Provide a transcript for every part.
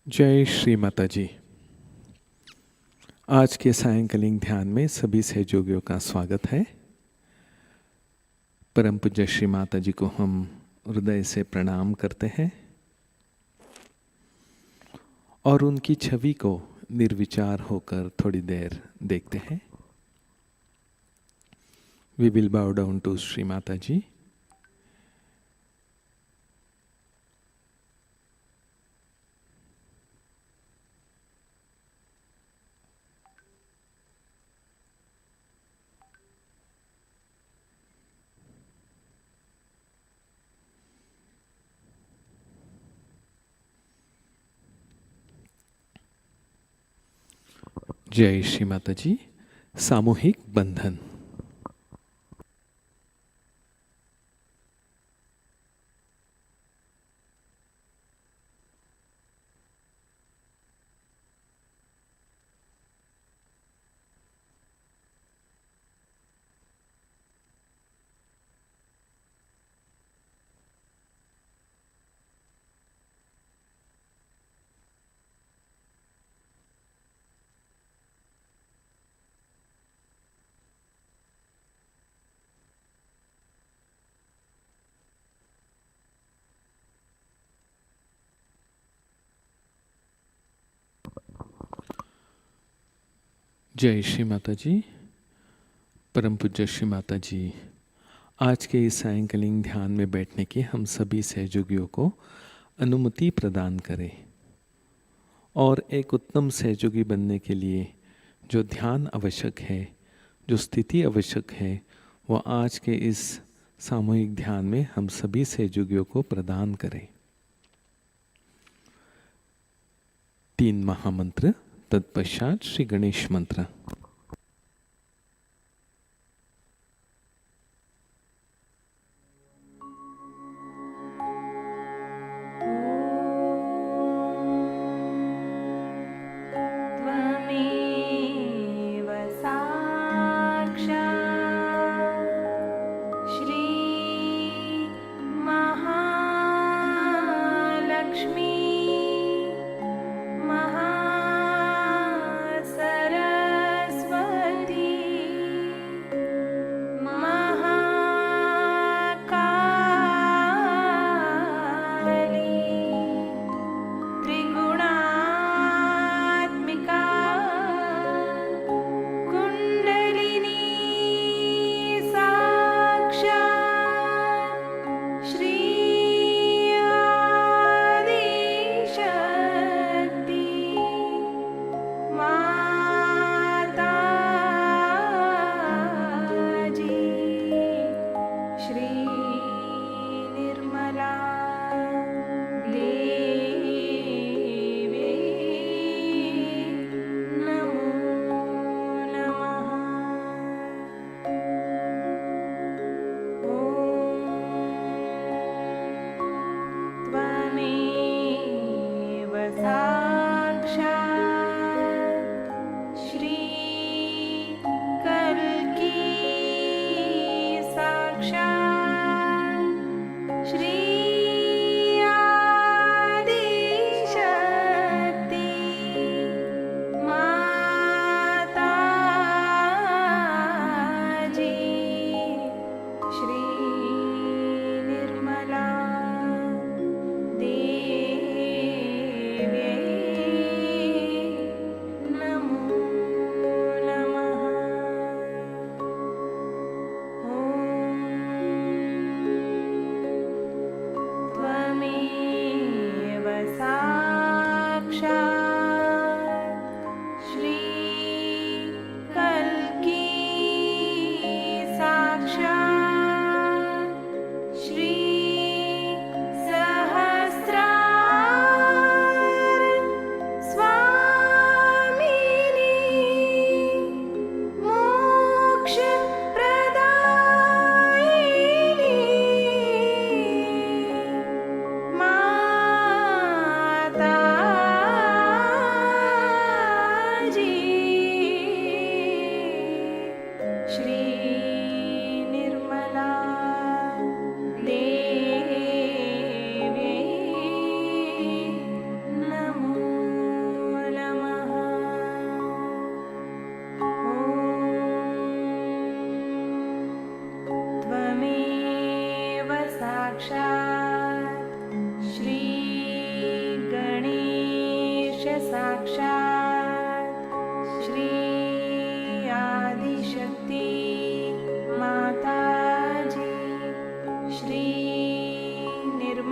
जय श्री माताजी। आज के सायंकालीन ध्यान में सभी सहयोगियों का स्वागत है। परम पूज्य श्री माताजी को हम हृदय से प्रणाम करते हैं और उनकी छवि को निर्विचार होकर थोड़ी देर देखते हैं। We will bow down to Shri Mataji. जय श्री माताजी। सामूहिक बंधन। जय श्री माताजी। परम पूज्य श्री माताजी, आज के इस सायंकालीन ध्यान में बैठने की हम सभी सहयोगियों को अनुमति प्रदान करें और एक उत्तम सहयोगी बनने के लिए जो ध्यान आवश्यक है, जो स्थिति आवश्यक है, वह आज के इस सामूहिक ध्यान में हम सभी सहयोगियों को प्रदान करें। 3 महामंत्र, तत्पश्चात श्री गणेश मंत्र। सरस्वती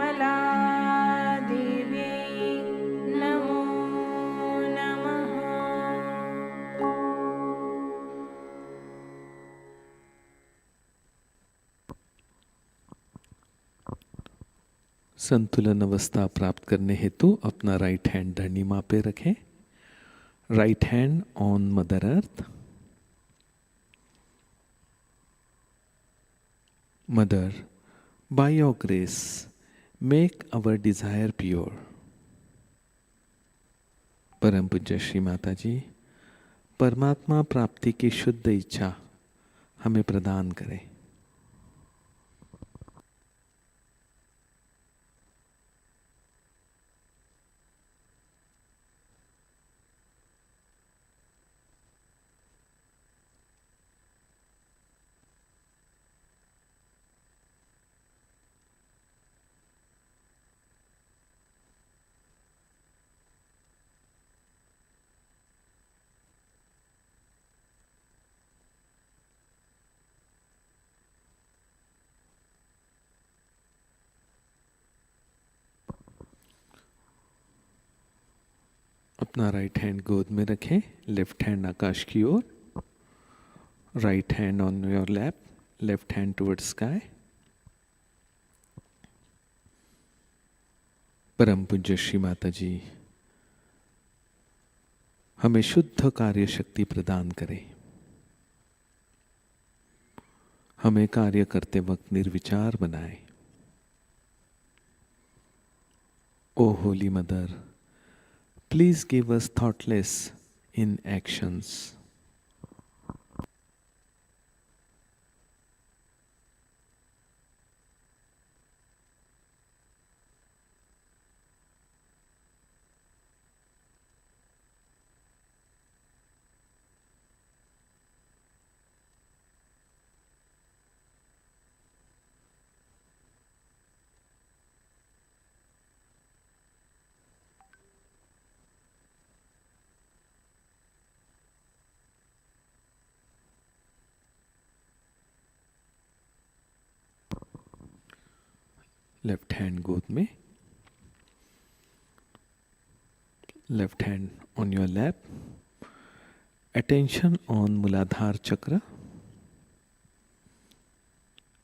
निर्मला देव्यै नमो नमः। संतुलन अवस्था प्राप्त करने हेतु अपना राइट हैंड धरनी माँ पे रखें। Right hand on mother earth. Mother, by your grace, make our desire pure. परम पूज्य श्री माता जी, परमात्मा प्राप्ति की शुद्ध इच्छा हमें प्रदान करें। अपना राइट हैंड गोद में रखें, लेफ्ट हैंड आकाश की ओर, right hand on your lap, left hand towards sky. परम पूज्य श्री माता जी हमें शुद्ध कार्य शक्ति प्रदान करें। हमें कार्य करते वक्त निर्विचार बनाए। O holy mother, please give us thoughtless in actions. Left hand गोद में, left hand on your lap, attention on Mooladhara chakra.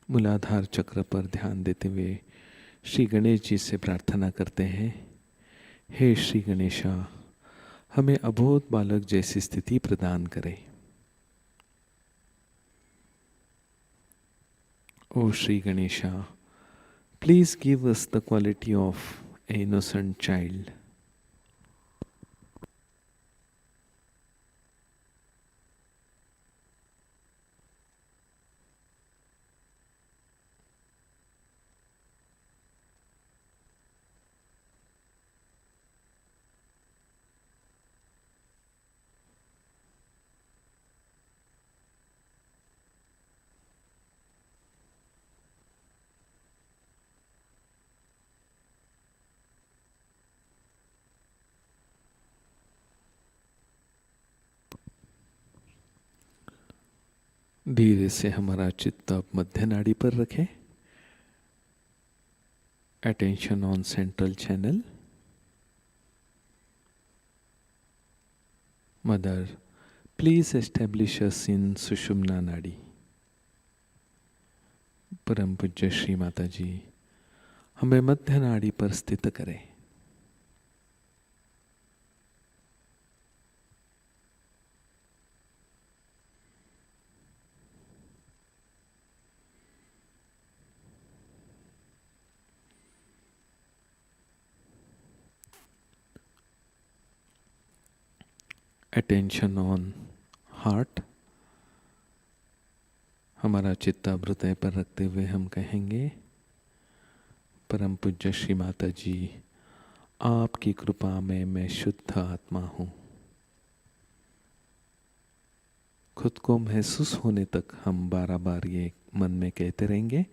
मूलाधार चक्र पर ध्यान देते हुए श्री गणेश जी से प्रार्थना करते हैं, हे श्री गणेशा, हमें अबोध बालक जैसी स्थिति प्रदान करें। ओ Shri Ganesha, please give us the quality of an innocent child. धीरे से हमारा चित्त अब मध्य नाड़ी पर रखें। Attention on central channel. Mother, please establish us in Sushumna nadi. परम पूज्य श्री माता जी हमें मध्य नाड़ी पर स्थित करें। Attention on heart. हमारा चित्त हृदय पर रखते हुए हम कहेंगे, परम पूज्य श्री माता जी, आपकी कृपा में मैं शुद्ध आत्मा हूँ। खुद को महसूस होने तक हम बार बार ये मन में कहते रहेंगे,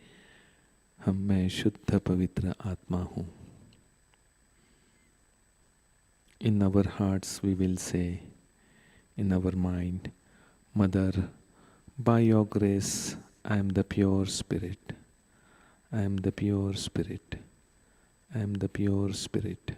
मैं शुद्ध पवित्र आत्मा हूँ। In our hearts we will say, in our mind, Mother, by your grace I am the pure spirit. I am the pure spirit. I am the pure spirit.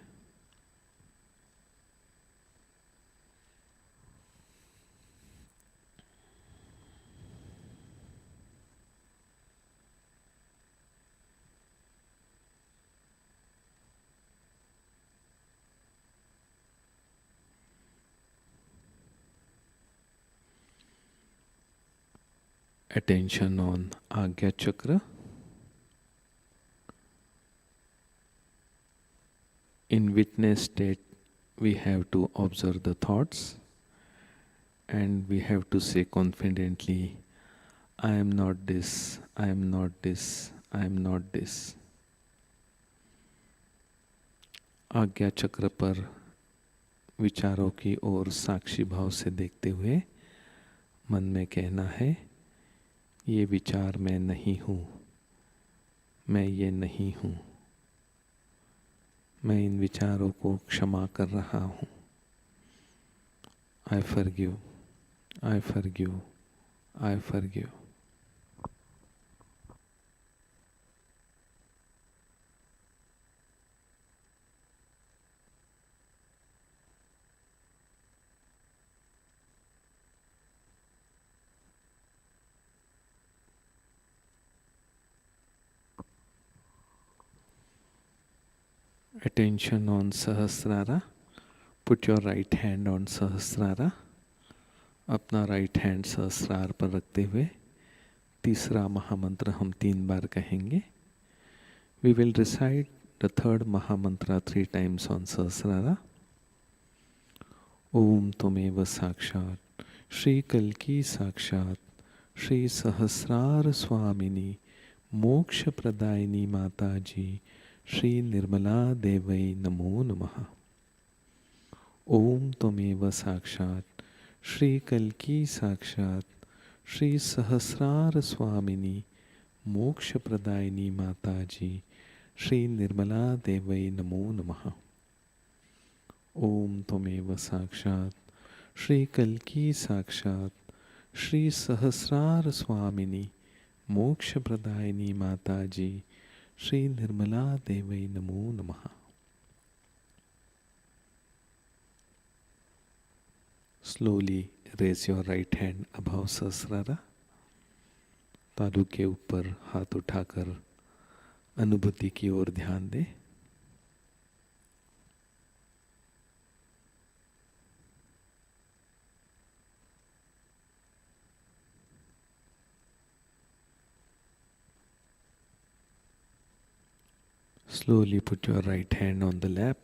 Attention on Agya Chakra. In witness state, we have to observe the thoughts and we have to say confidently, I am not this, I am not this, I am not this. आज्ञा चक्र पर विचारों की ओर साक्षी भाव से देखते हुए मन में कहना है, ये विचार मैं नहीं हूँ, मैं ये नहीं हूँ, मैं इन विचारों को क्षमा कर रहा हूँ. I forgive, I forgive, I forgive. Attention on Sahasrara. Put your right hand on Sahasrara. अपना राइट हैंड सहस्रार पर रखते हुए तीसरा महामंत्र हम 3 बार कहेंगे. We will recite the third महामंत्र 3 times on Sahasrara. ओम त्वमेव साक्षात् श्री कल्की साक्षात् श्री सहस्रार स्वामिनी मोक्ष प्रदायिनी माताजी श्री निर्मला देवै नमो नमः. ओम त्वमेव साक्षात् श्री कल्की साक्षात् श्री सहस्रार स्वामिनी मोक्ष प्रदायिनी माताजी श्री निर्मला देवै नमो नमः. ओम त्वमेव साक्षात् श्री कल्की साक्षात् श्री सहस्रार स्वामिनी मोक्ष प्रदायिनी माताजी श्री निर्मला देवै नमो नमः. Slowly raise your right hand above Sahasrara. तालू के ऊपर हाथ उठाकर अनुभूति की ओर ध्यान दें. Slowly put your right hand on the lap.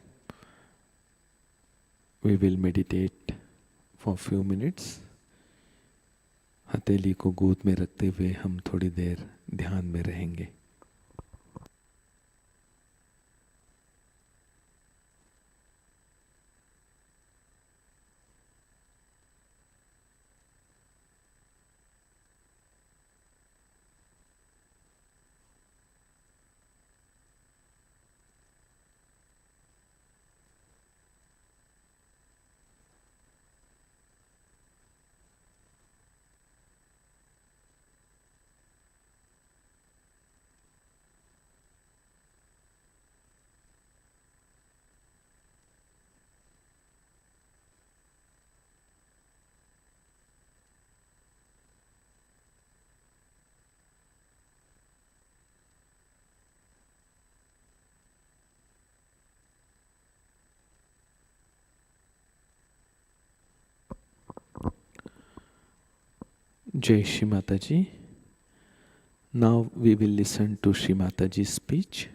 We will meditate for few minutes. हथेली को गोद में रखते हुए हम थोड़ी देर ध्यान में रहेंगे. Jai Shri Mataji. Now we will listen to Shri Mataji's speech.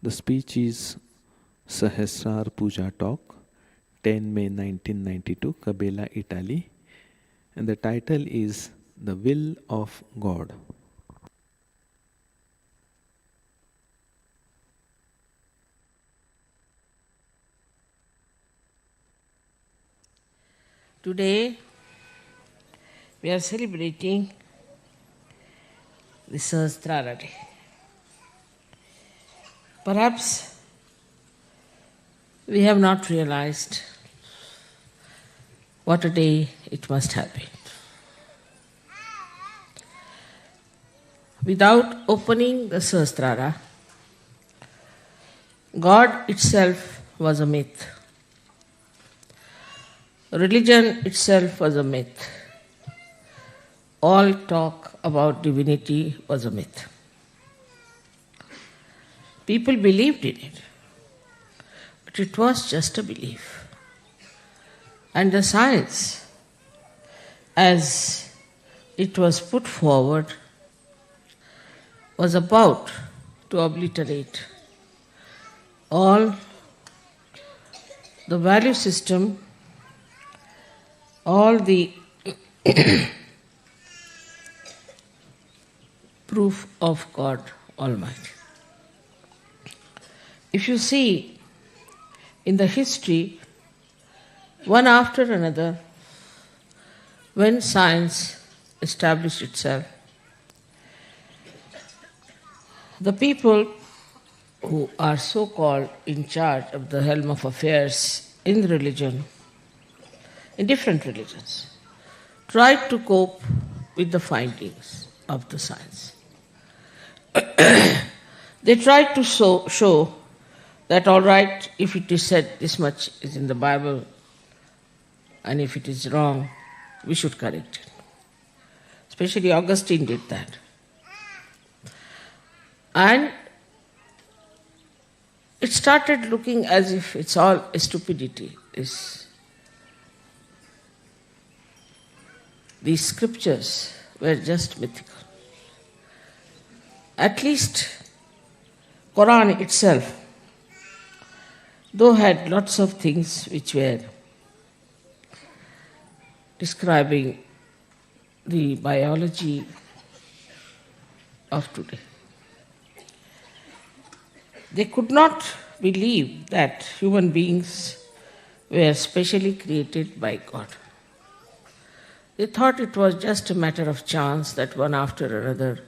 The speech is Sahasrara Puja Talk, 10 May 1992, Cabela, Italy. And the title is The Will of God. Today we are celebrating the Sahasrara day. Perhaps we have not realized what a day it must have been. Without opening the Sahasrara, God itself was a myth. Religion itself was a myth. All talk about divinity was a myth. People believed in it, but it was just a belief. And the science, as it was put forward, was about to obliterate all the value system, all the proof of God Almighty. If you see in the history, one after another, when science established itself, the people who are so-called in charge of the helm of affairs in religion, in different religions, tried to cope with the findings of the science. They tried to show that, all right, if it is said this much is in the Bible, and if it is wrong, we should correct it. Especially Augustine did that. And it started looking as if it's all a stupidity. These scriptures were just mythical. At least Quran itself, though had lots of things which were describing the biology of today, they could not believe that human beings were specially created by God. They thought it was just a matter of chance that one after another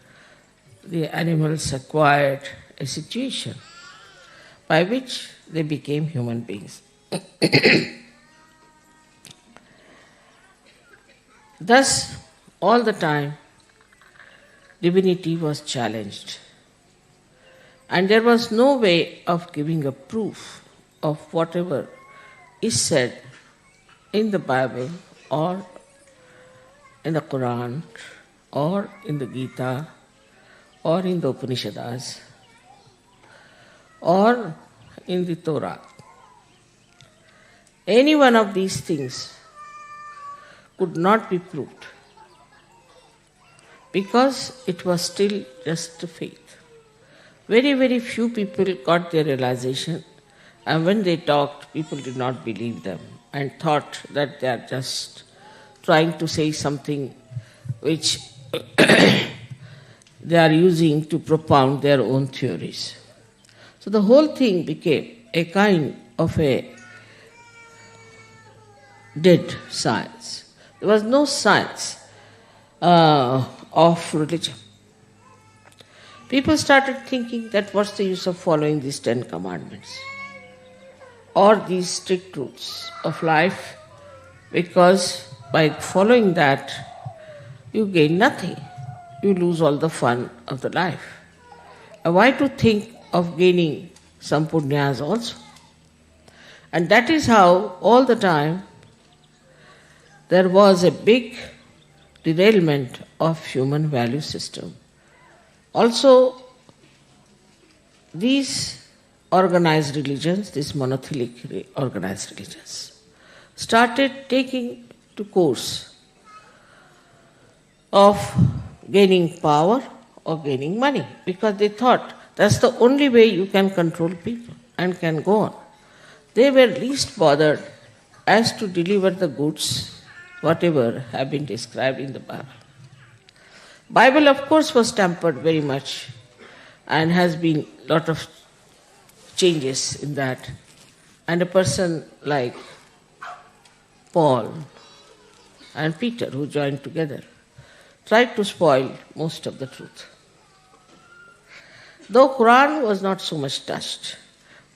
the animals acquired a situation by which they became human beings. Thus, all the time, divinity was challenged. And there was no way of giving a proof of whatever is said in the Bible or in the Quran or in the Gita or in the Upanishads or in the Torah. Any one of these things could not be proved because it was still just a faith. Very, very few people got their realization, and when they talked, people did not believe them and thought that they are just trying to say something which they are using to propound their own theories. So the whole thing became a kind of a dead science. There was no science of religion. People started thinking that what's the use of following these 10 commandments or these strict rules of life, because by following that you gain nothing. You lose all the fun of the life. And why to think of gaining some punyas also? And that is how all the time there was a big derailment of human value system. Also, these organized religions, these monotheistic organized religions, started taking to course of gaining power or gaining money, because they thought that's the only way you can control people and can go on. They were least bothered as to deliver the goods, whatever have been described in the Bible. Bible, of course, was tampered very much and has been a lot of changes in that. And a person like Paul and Peter, who joined together, tried to spoil most of the truth. Though Quran was not so much touched,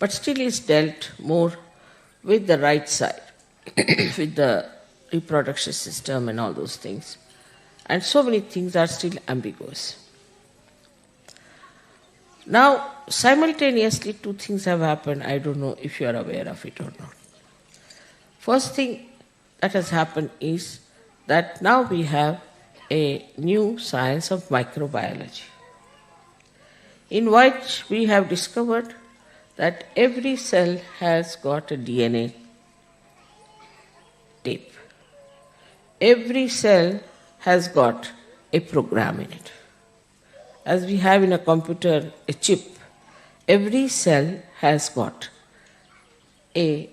but still is dealt more with the right side, with the reproduction system and all those things. And so many things are still ambiguous. Now, simultaneously, two things have happened. I don't know if you are aware of it or not. First thing that has happened is that now we have a new science of microbiology, in which we have discovered that every cell has got a DNA tape. Every cell has got a program in it. As we have in a computer a chip, every cell has got a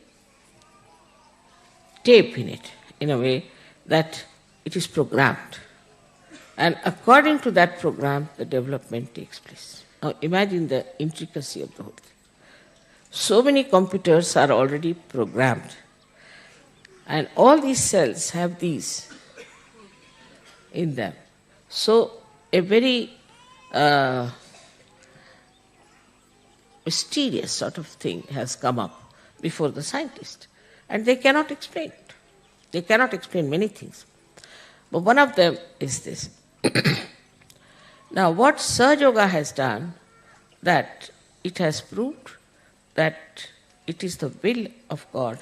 tape in it, in a way that it is programmed. And according to that program, the development takes place. Now imagine the intricacy of the whole thing. So many computers are already programmed, and all these cells have these in them. So a very mysterious sort of thing has come up before the scientist, and they cannot explain it. They cannot explain many things. But one of them is this. Now, what Sahajayoga has done, that it has proved that it is the will of God,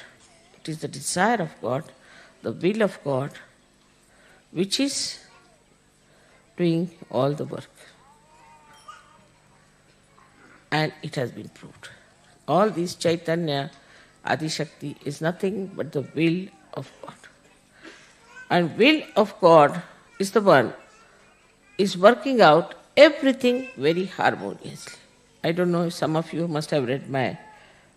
it is the desire of God, the will of God, which is doing all the work. And it has been proved. All this Chaitanya, Adi-Shakti is nothing but the will of God. And will of God is the one is working out everything very harmoniously. I don't know if some of you must have read my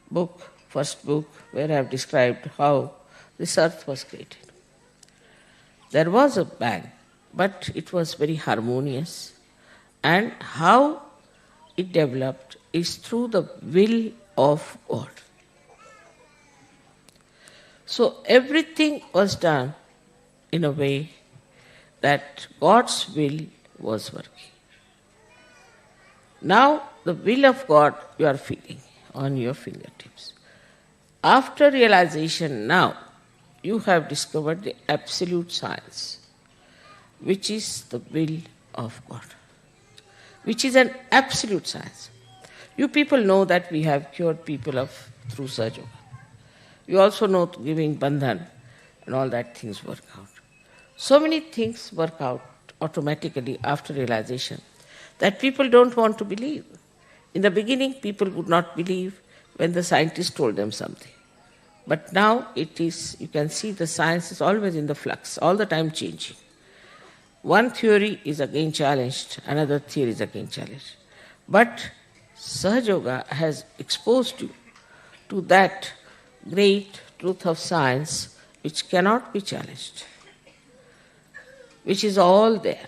book, first book, where I have described how this earth was created. There was a bang, but it was very harmonious. And how it developed is through the will of God. So everything was done in a way that God's will was working. Now the will of God you are feeling on your fingertips. After realization now, you have discovered the absolute science, which is the will of God, which is an absolute science. You people know that we have cured people through Sahajayoga. You also know giving bandhan and all that things work out. So many things work out automatically after realization that people don't want to believe. In the beginning, people would not believe when the scientists told them something. But now it is, you can see the science is always in the flux, all the time changing. One theory is again challenged, another theory is again challenged. But Sahajayoga has exposed you to that great truth of science which cannot be challenged, which is all there.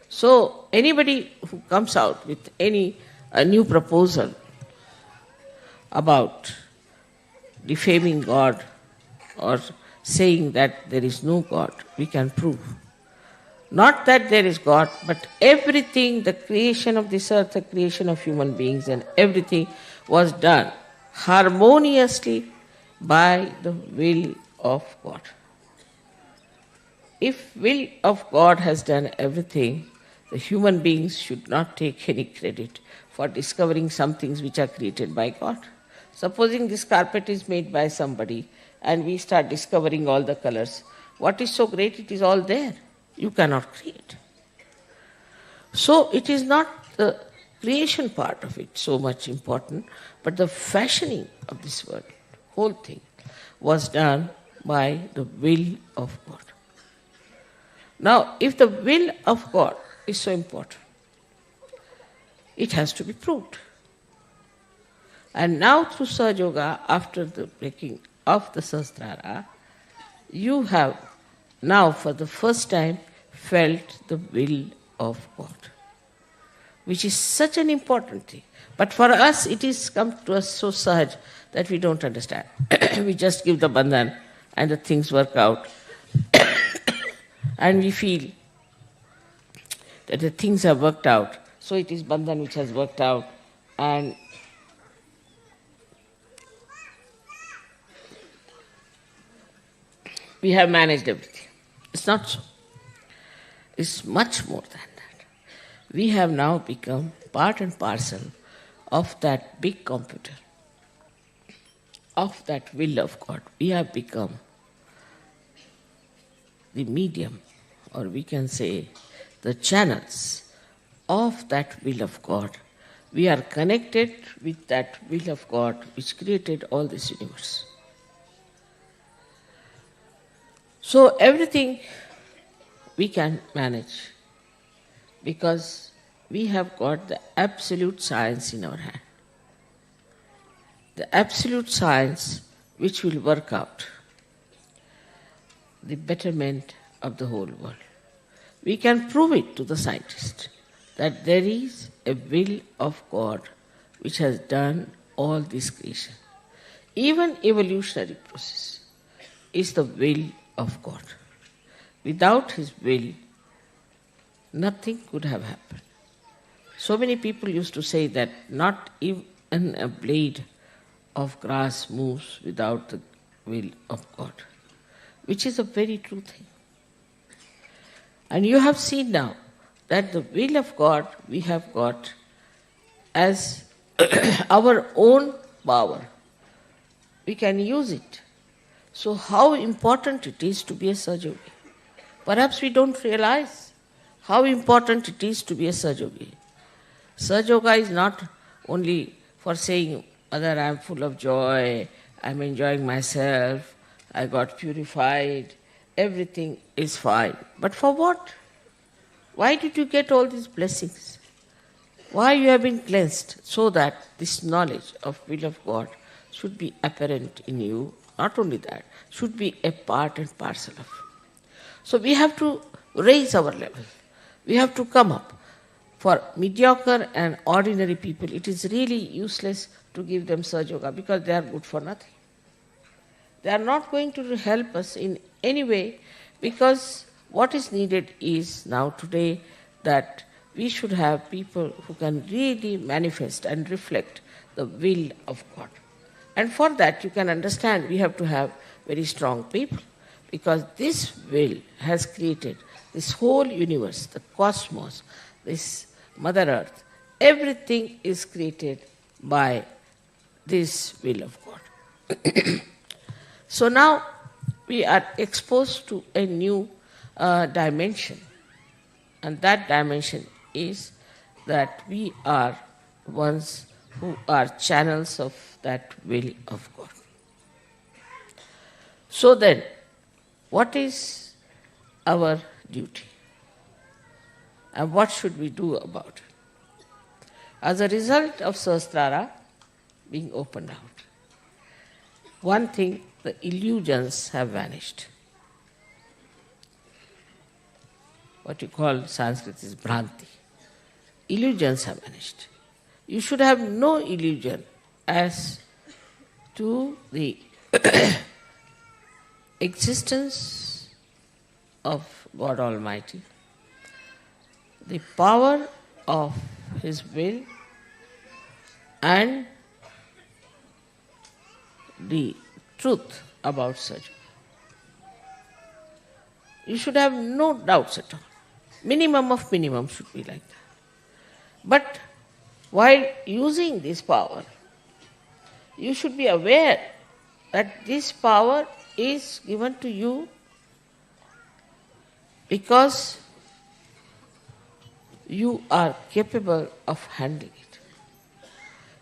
So anybody who comes out with a new proposal about defaming God or saying that there is no God, we can prove. Not that there is God, but everything, the creation of this earth, the creation of human beings and everything was done harmoniously by the will of God. If will of God has done everything, the human beings should not take any credit for discovering some things which are created by God. Supposing this carpet is made by somebody and we start discovering all the colors, what is so great? It is all there. You cannot create. So it is not the creation part of it so much important, but the fashioning of this world, whole thing, was done by the will of God. Now, if the will of God is so important, it has to be proved. And now through Sahajayoga, after the breaking of the Sahasrara, you have now for the first time felt the will of God, which is such an important thing. But for us, it is come to us so sahaj that we don't understand. We just give the bandhan and the things work out. And we feel that the things have worked out. So it is bandhan which has worked out, and we have managed everything. It's not so. It's much more than that. We have now become part and parcel of that big computer, of that will of God. We have become the medium, or we can say the channels of that will of God. We are connected with that will of God which created all this universe. So everything we can manage because we have got the absolute science in our hand. The absolute science which will work out the betterment of the whole world. We can prove it to the scientist that there is a will of God which has done all this creation. Even evolutionary process is the will of God. Without His will, nothing could have happened. So many people used to say that not even a blade of grass moves without the will of God, which is a very true thing. And you have seen now that the will of God we have got as our own power. We can use it. So how important it is to be a Sahajayogi. Perhaps we don't realize how important it is to be a Sahajayogi. Sahajayoga is not only for saying, Mother, I am full of joy, I am enjoying myself, I got purified, everything is fine. But for what? Why did you get all these blessings? Why you have been cleansed? So that this knowledge of will of God should be apparent in you. Not only that, should be a part and parcel of you. So we have to raise our level. We have to come up. For mediocre and ordinary people, it is really useless to give them Sahajayoga because they are good for nothing. They are not going to help us in any way because what is needed is now today that we should have people who can really manifest and reflect the will of God. And for that you can understand we have to have very strong people because this will has created this whole universe, the cosmos, this Mother Earth. Everything is created by this will of God. So now we are exposed to a new dimension, and that dimension is that we are ones who are channels of that will of God. So then, what is our duty? And what should we do about it? As a result of Sahasrara being opened out, one thing, the illusions have vanished. What you call Sanskrit is Bhranti. Illusions have vanished. You should have no illusion as to the existence of God Almighty, the power of His will, and the truth about Sahaja. You should have no doubts at all. Minimum of minimum should be like that. But while using this power, you should be aware that this power is given to you because you are capable of handling it.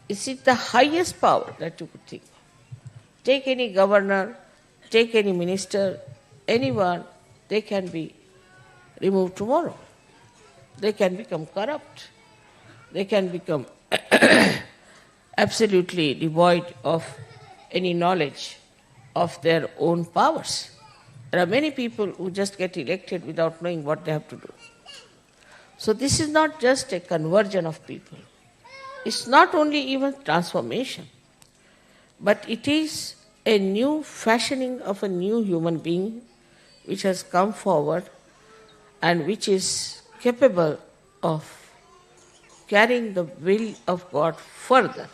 Is it the highest power that you could think of? Take any governor, take any minister, anyone, they can be removed tomorrow. They can become corrupt. They can become absolutely devoid of any knowledge of their own powers. There are many people who just get elected without knowing what they have to do. So this is not just a conversion of people. It's not only even transformation, but it is a new fashioning of a new human being which has come forward and which is capable of carrying the will of God further.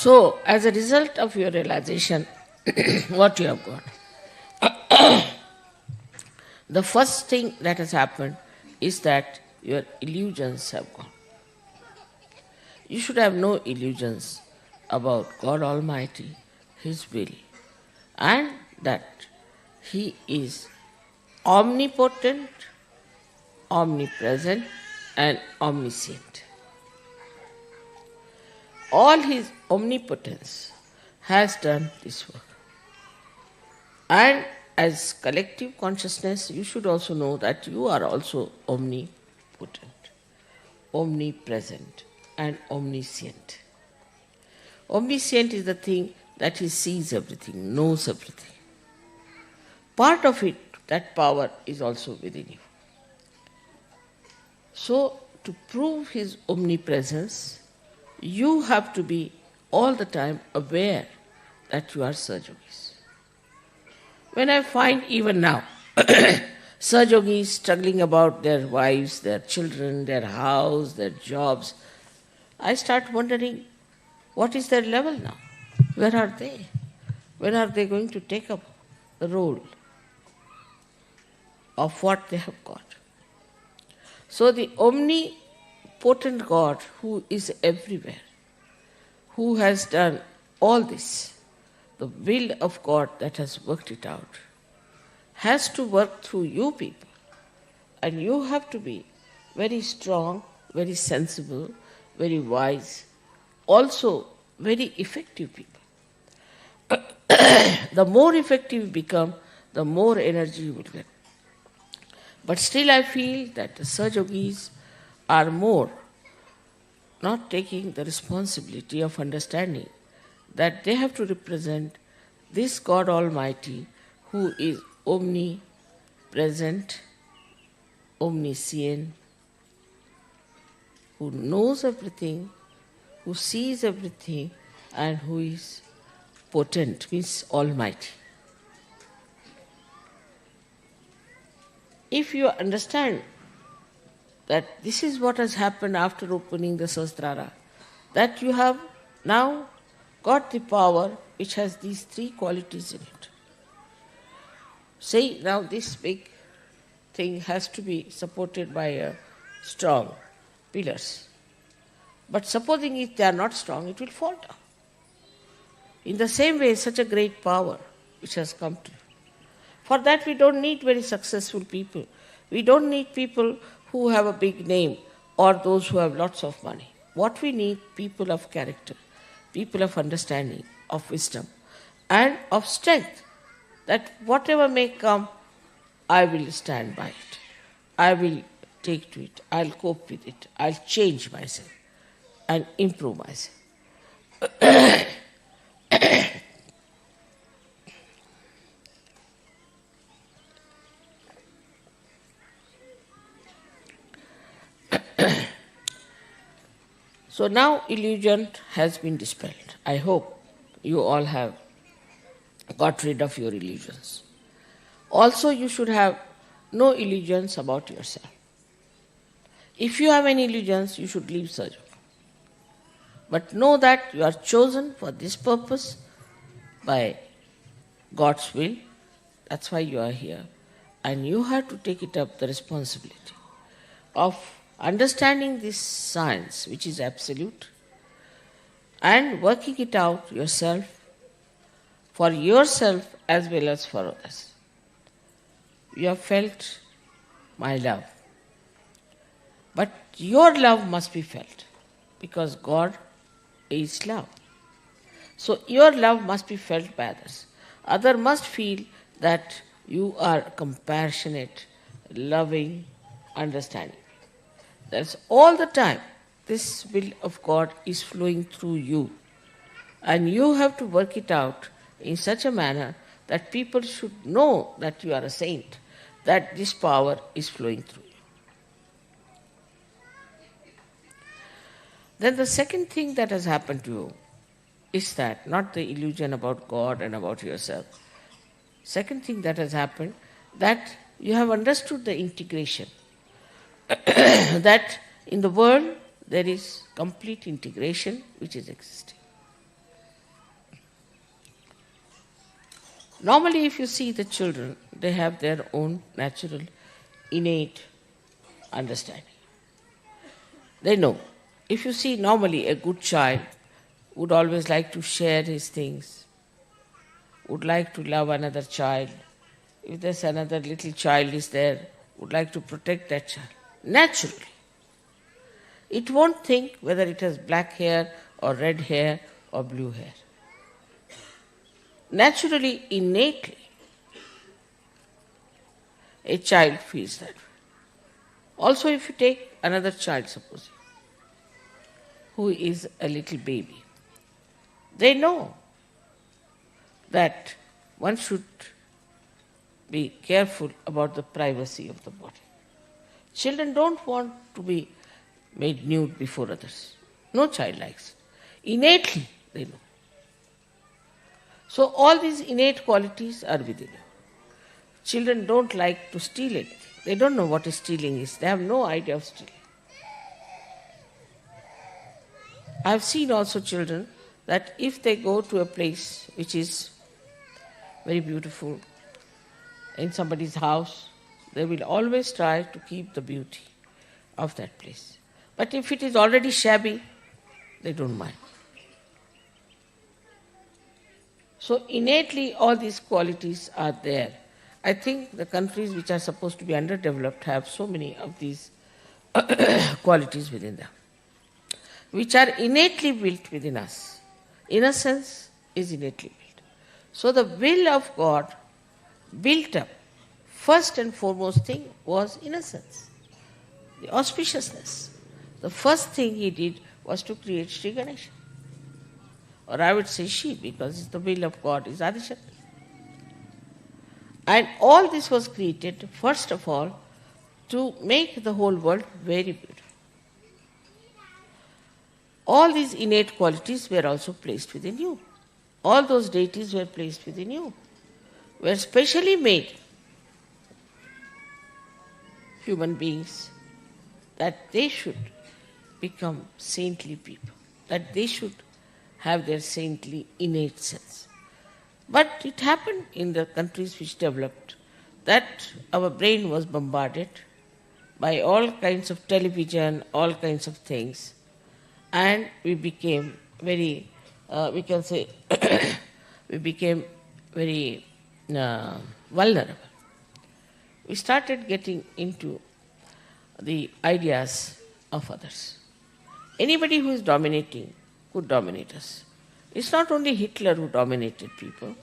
So, as a result of your realization, what you have got? The first thing that has happened is that your illusions have gone. You should have no illusions about God Almighty, His will, and that He is omnipotent, omnipresent, and omniscient. All His omnipotence has done this work. And as collective consciousness, you should also know that you are also omnipotent, omnipresent, and omniscient. Omniscient is the thing that He sees everything, knows everything. Part of it, that power, is also within you. So, to prove His omnipresence, you have to be all the time aware that you are Sahajayogis. When I find even now, Sahajayogis struggling about their wives, their children, their house, their jobs, I start wondering, what is their level now? Where are they? When are they going to take up the role of what they have got? So the omnipotent God who is everywhere, who has done all this, the will of God that has worked it out, has to work through you people. And you have to be very strong, very sensible, very wise, also very effective people. The more effective you become, the more energy you will get. But still I feel that the Sahajayogis are more not taking the responsibility of understanding that they have to represent this God Almighty who is omnipresent, omniscient, who knows everything, who sees everything, and who is potent, means almighty. If you understand that this is what has happened after opening the Sahasrara, that you have now got the power which has these three qualities in it. Say now this big thing has to be supported by a strong pillars. But supposing if they are not strong, it will fall down. In the same way, such a great power which has come to you. For that we don't need very successful people. We don't need people who have a big name or those who have lots of money. What we need, people of character, people of understanding, of wisdom, and of strength, that whatever may come, I will stand by it. I will take to it. I'll cope with it. I'll change myself and improve myself. So now illusion has been dispelled. I hope you all have got rid of your illusions. Also, you should have no illusions about yourself. If you have any illusions, you should leave Sahaja. But know that you are chosen for this purpose by God's will. That's why you are here. And you have to take it up, the responsibility of understanding this science, which is absolute, and working it out yourself, for yourself as well as for others. You have felt my love. But your love must be felt, because God is love. So your love must be felt by others. Others must feel that you are compassionate, loving, understanding. That's all the time. This will of God is flowing through you. And you have to work it out in such a manner that people should know that you are a saint, that this power is flowing through you. Then the second thing that has happened to you is that, not the illusion about God and about yourself. Second thing that has happened, that you have understood the integration. That in the world there is complete integration which is existing. Normally, if you see the children, they have their own natural, innate understanding. They know. If you see normally a good child would always like to share his things, would like to love another child. If there's another little child is there, would like to protect that child. Naturally. It won't think whether it has black hair or red hair or blue hair. Naturally, innately, a child feels that way. Also, if you take another child, suppose, who is a little baby, they know that one should be careful about the privacy of the body. Children don't want to be made nude before others. No child likes it. Innately, they know. So all these innate qualities are within you. Children don't like to steal anything. They don't know what stealing is. They have no idea of stealing. I have seen also children that if they go to a place which is very beautiful, in somebody's house, they will always try to keep the beauty of that place. But if it is already shabby, they don't mind. So innately all these qualities are there. I think the countries which are supposed to be underdeveloped have so many of these qualities within them, which are innately built within us. Innocence is innately built. So the will of God built up, first and foremost thing was innocence, the auspiciousness. The first thing he did was to create Shri Ganesha. Or I would say Shri, because the will of God is Adishakti. And all this was created, first of all, to make the whole world very beautiful. All these innate qualities were also placed within you. All those deities were placed within you, were specially made human beings that they should become saintly people, that they should have their saintly innate sense. But it happened in the countries which developed that our brain was bombarded by all kinds of television, all kinds of things, and we became very, we can say, we became very vulnerable. We started getting into the ideas of others. Anybody who is dominating could dominate us. It's not only Hitler who dominated people.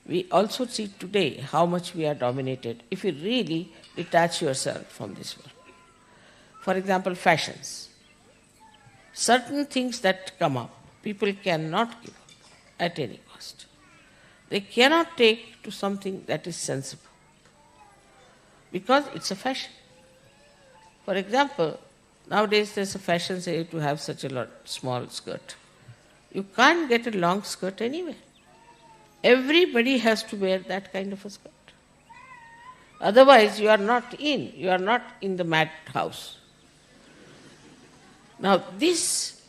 We also see today how much we are dominated if you really detach yourself from this world. For example, fashions. Certain things that come up, people cannot give up at any cost. They cannot take to something that is sensible because it's a fashion. For example, nowadays there's a fashion say to have such a small skirt. You can't get a long skirt anywhere. Everybody has to wear that kind of a skirt. Otherwise you are not in the madhouse. Now this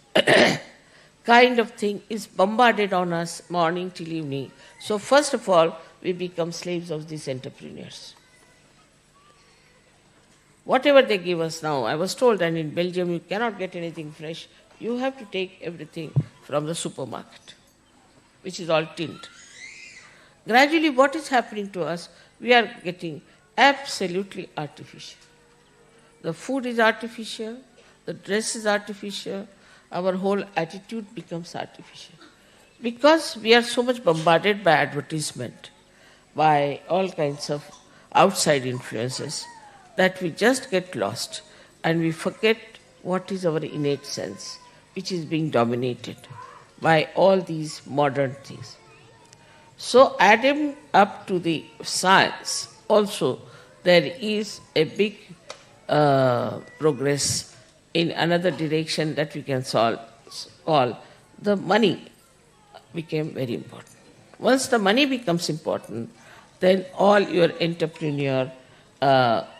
kind of thing is bombarded on us morning till evening. So first of all, we become slaves of these entrepreneurs. Whatever they give us now, I was told that in Belgium you cannot get anything fresh. You have to take everything from the supermarket, which is all tinned. Gradually what is happening to us, we are getting absolutely artificial. The food is artificial, the dress is artificial, our whole attitude becomes artificial. Because we are so much bombarded by advertisement, by all kinds of outside influences, that we just get lost and we forget what is our innate sense, which is being dominated by all these modern things. So adding up to the science, also there is a big progress in another direction that we can call the money became very important. Once the money becomes important, then all your entrepreneur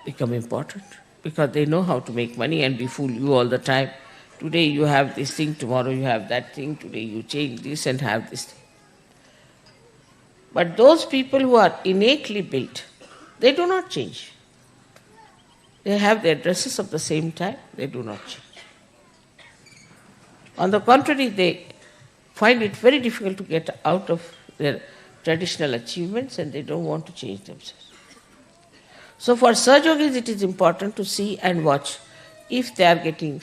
become important because they know how to make money and we fool you all the time. Today you have this thing, tomorrow you have that thing, today you change this and have this thing. But those people who are innately built, they do not change. They have their dresses of the same type, they do not change. On the contrary, they find it very difficult to get out of their traditional achievements and they don't want to change themselves. So for Sahajogis, it is important to see and watch if they are getting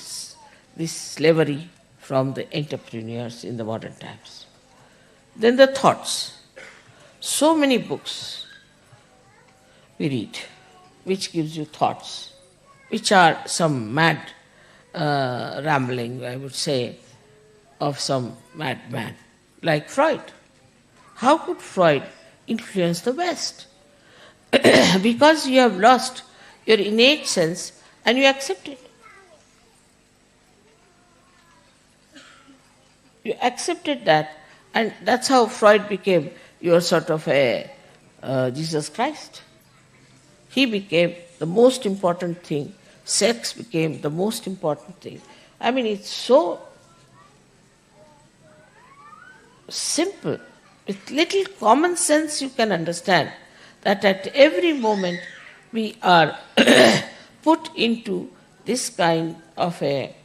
this slavery from the entrepreneurs in the modern times. Then the thoughts. So many books we read, which gives you thoughts, which are some mad rambling, I would say, of some madman, like Freud. How could Freud influence the West? Because you have lost your innate sense and you accept it. You accepted that, and that's how Freud became your sort of a Jesus Christ. He became the most important thing. Sex became the most important thing. I mean, it's so simple. With little common sense you can understand that at every moment we are put into this kind of a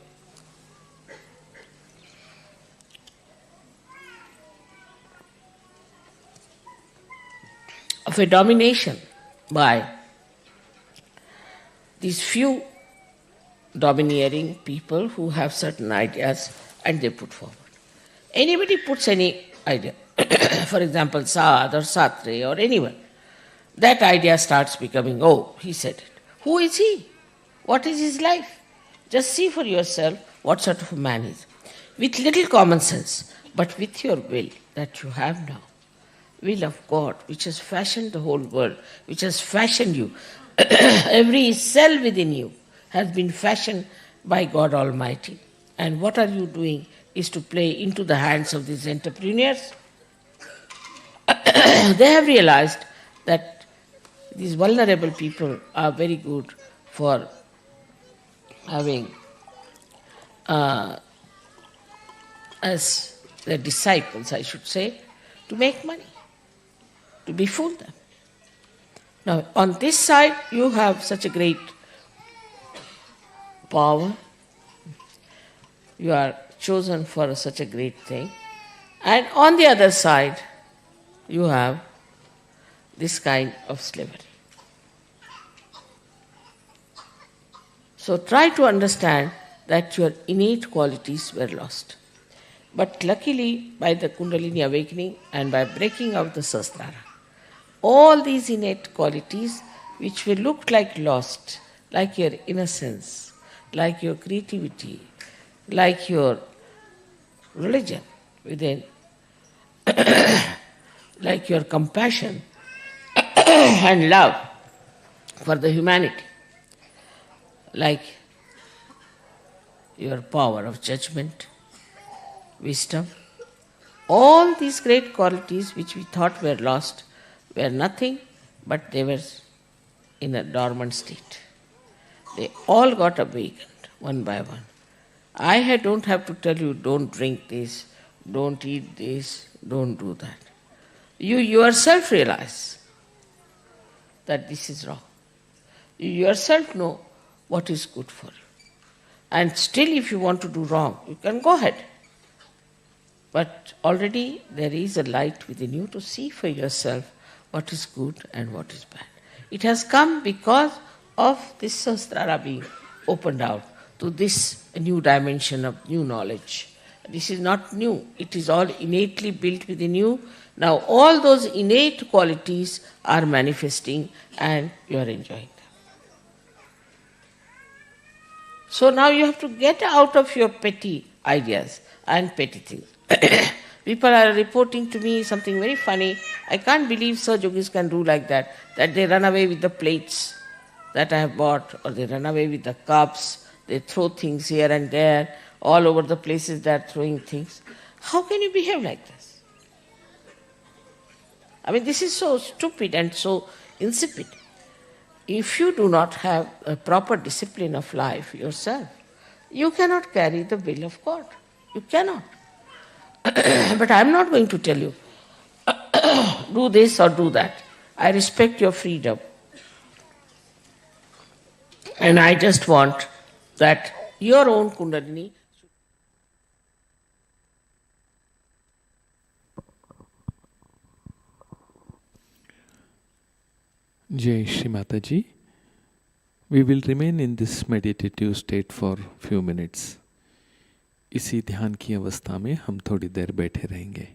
domination by these few domineering people who have certain ideas and they put forward. Anybody puts any idea, for example, Saad or Satre or anyone, that idea starts becoming, oh, he said it. Who is he? What is his life? Just see for yourself what sort of a man he is. With little common sense, but with your will that you have now, will of God, which has fashioned the whole world, which has fashioned you, every cell within you has been fashioned by God Almighty. And what are you doing is to play into the hands of these entrepreneurs. They have realized that these vulnerable people are very good for having as their disciples, I should say, to make money, to befool them. Now, on this side, you have such a great power. You are chosen for such a great thing. And on the other side, you have this kind of slavery. So try to understand that your innate qualities were lost. But luckily, by the Kundalini awakening and by breaking out the Sahasrara, all these innate qualities which will look like lost, like your innocence, like your creativity, like your religion within, like your compassion and love for the humanity, like your power of judgment, wisdom, all these great qualities which we thought were lost were nothing but they were in a dormant state. They all got awakened one by one. I don't have to tell you, don't drink this, don't eat this, don't do that. You yourself realize that this is wrong. You yourself know what is good for you. And still if you want to do wrong, you can go ahead. But already there is a light within you to see for yourself what is good and what is bad. It has come because of this Sahasrara being opened out to this new dimension of new knowledge. This is not new. It is all innately built within you. Now all those innate qualities are manifesting and you are enjoying them. So now you have to get out of your petty ideas and petty things. People are reporting to me something very funny. I can't believe Sahajogis can do like that they run away with the plates that I have bought, or they run away with the cups, they throw things here and there, all over the places they are throwing things. How can you behave like this? I mean, this is so stupid and so insipid. If you do not have a proper discipline of life yourself, you cannot carry the will of God. You cannot. But I am not going to tell you do this or do that. I respect your freedom. And I just want that your own Kundalini. Jai Shri Mataji. We will remain in this meditative state for few minutes. इसी ध्यान की अवस्था में हम थोड़ी देर बैठे रहेंगे.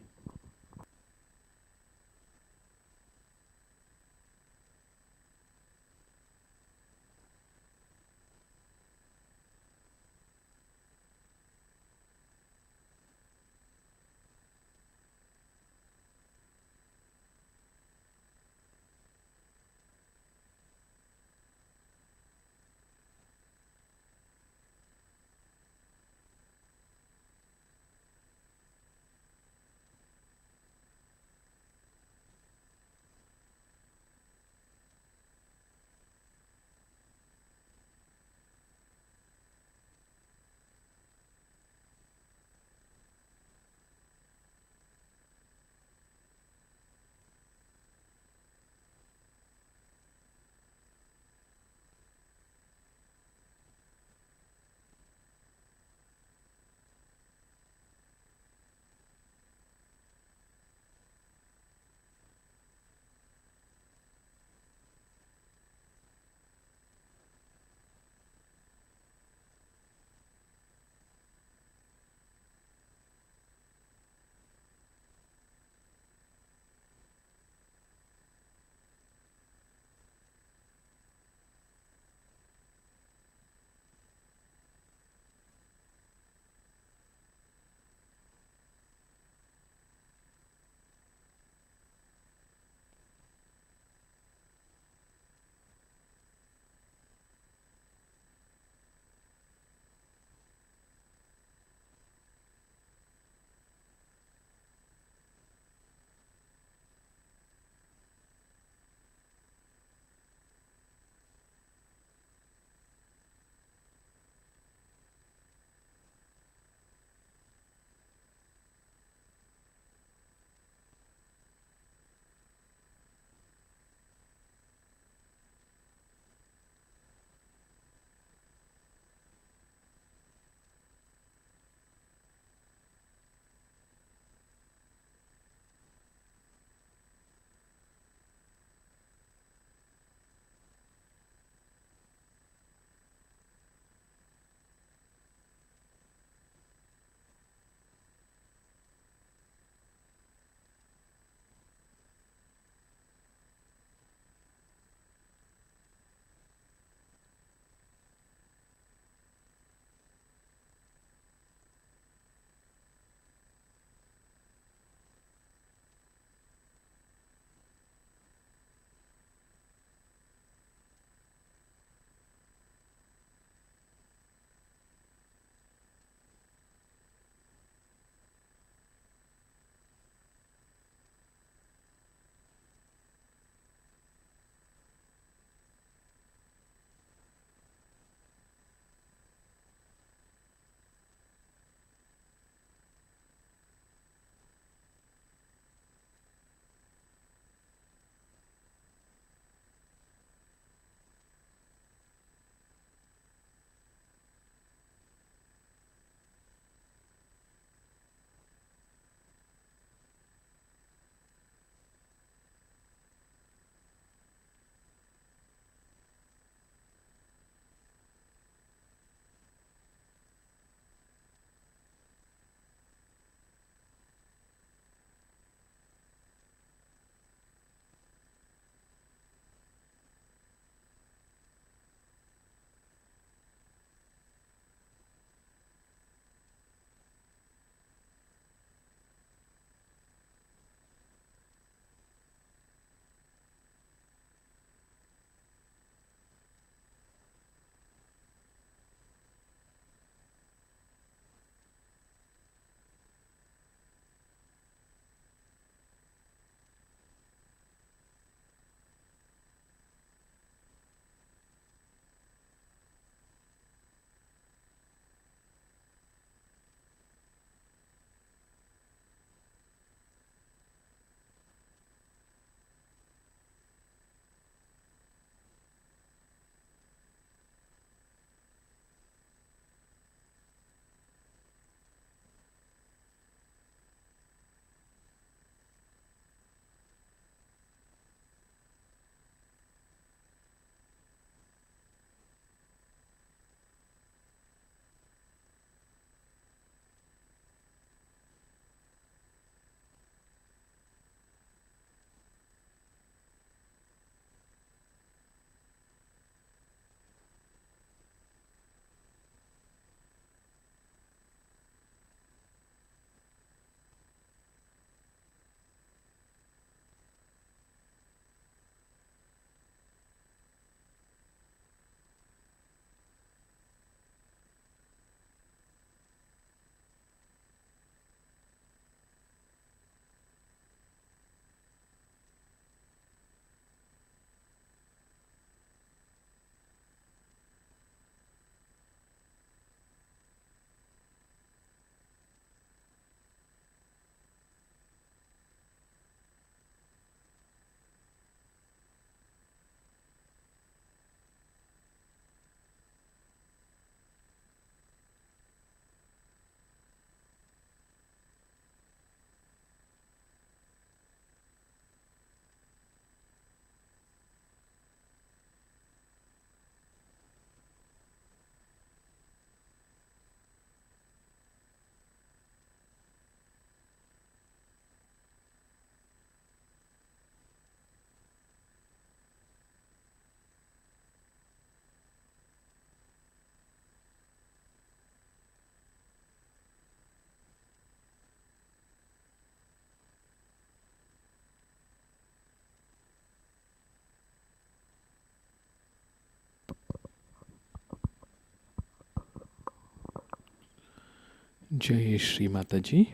Jai Shri Mataji.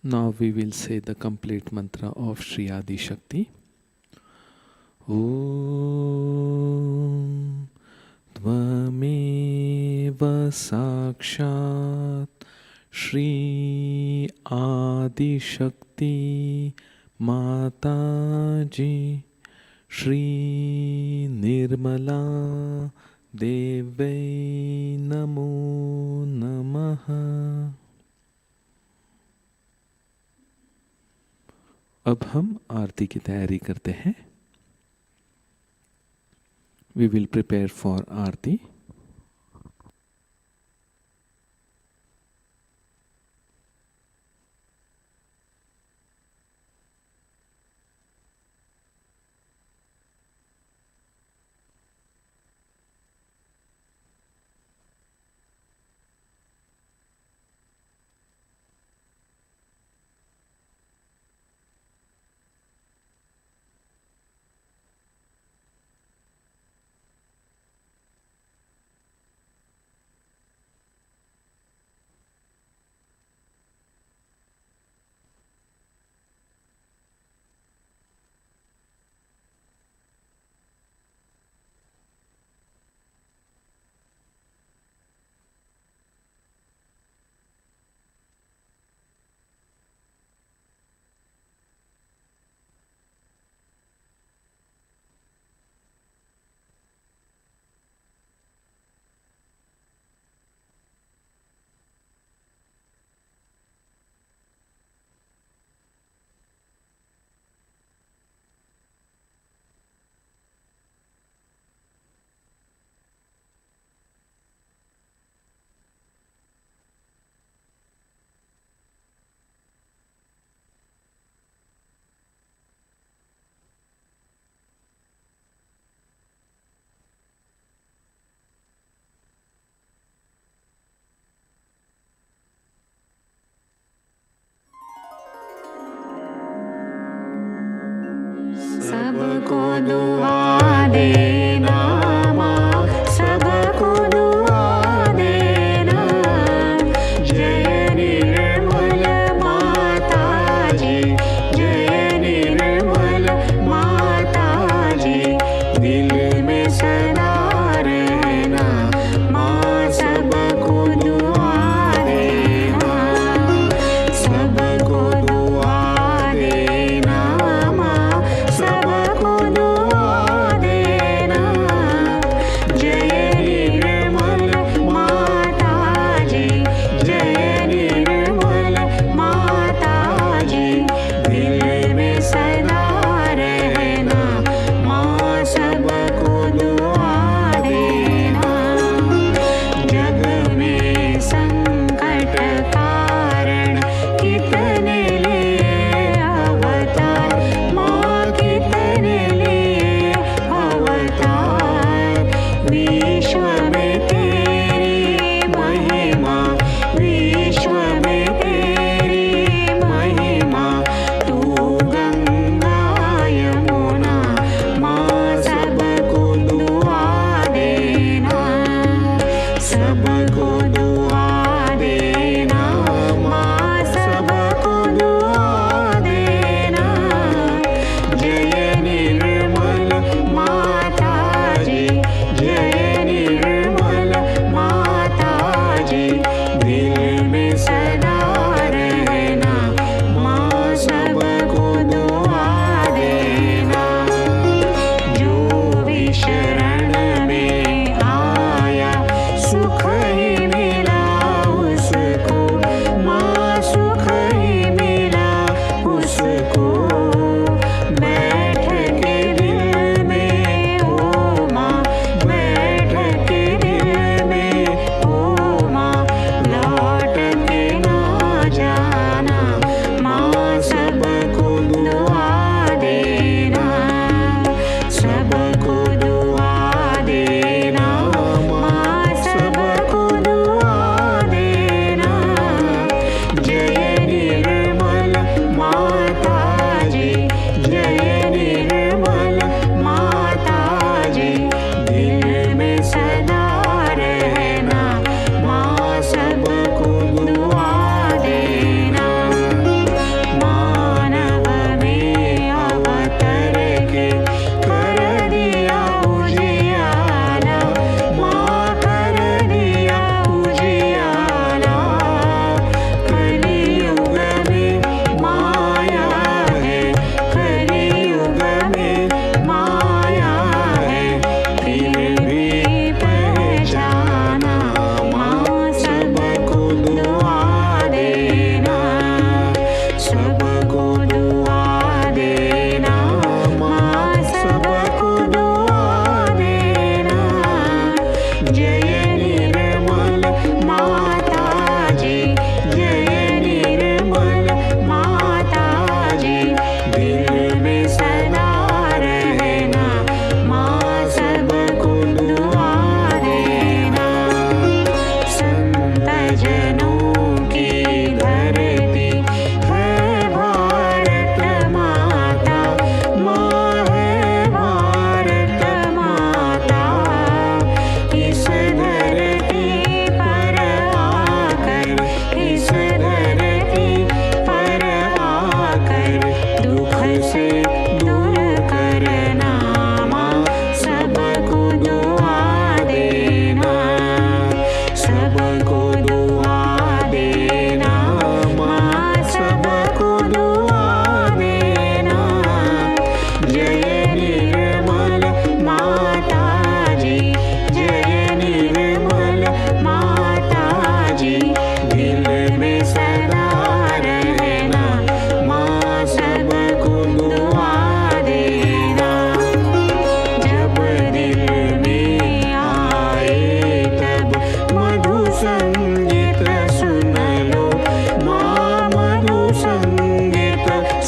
Now we will say the complete mantra of Shri Adi Shakti. Om Tvameva Sakshat Shri Adi Shakti Mataji Shri Nirmala Devai Namo Namaha. अब हम आरती की तैयारी करते हैं. We will prepare for Arti.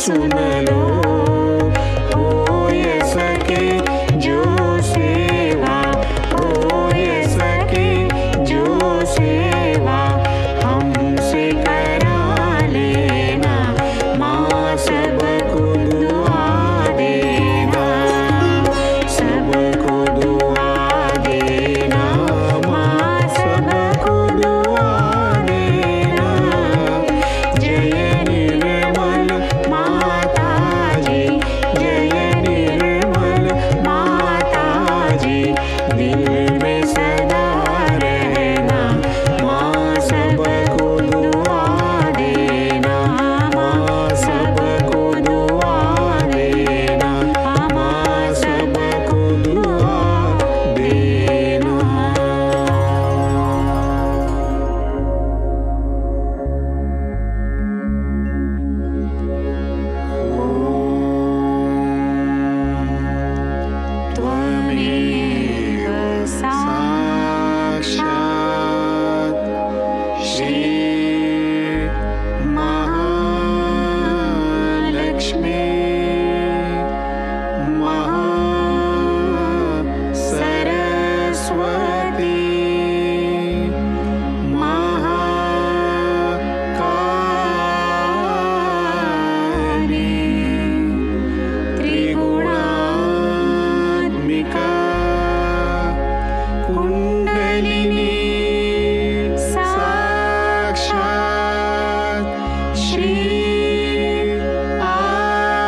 सुन लो, हो ये सके जो सेवा, हो ये सके जो सेवा हमसे करा लेना, माँ सबको दुआ देना, सबको दुआ देना, माँ सबको दुआ देना। जय निर्मल माताजी, जय निर्मल माताजी, दिल में सदा रहना, माँ सबको दुआ देना, माँ सबको दुआ देना, माँ सबको दुआ देना। त्वमेव साक्षात् श्री महालक्ष्मी महासरस्वती महाकाली त्रिगुणात्मिका कुंडलिनी साक्षात् श्री आदि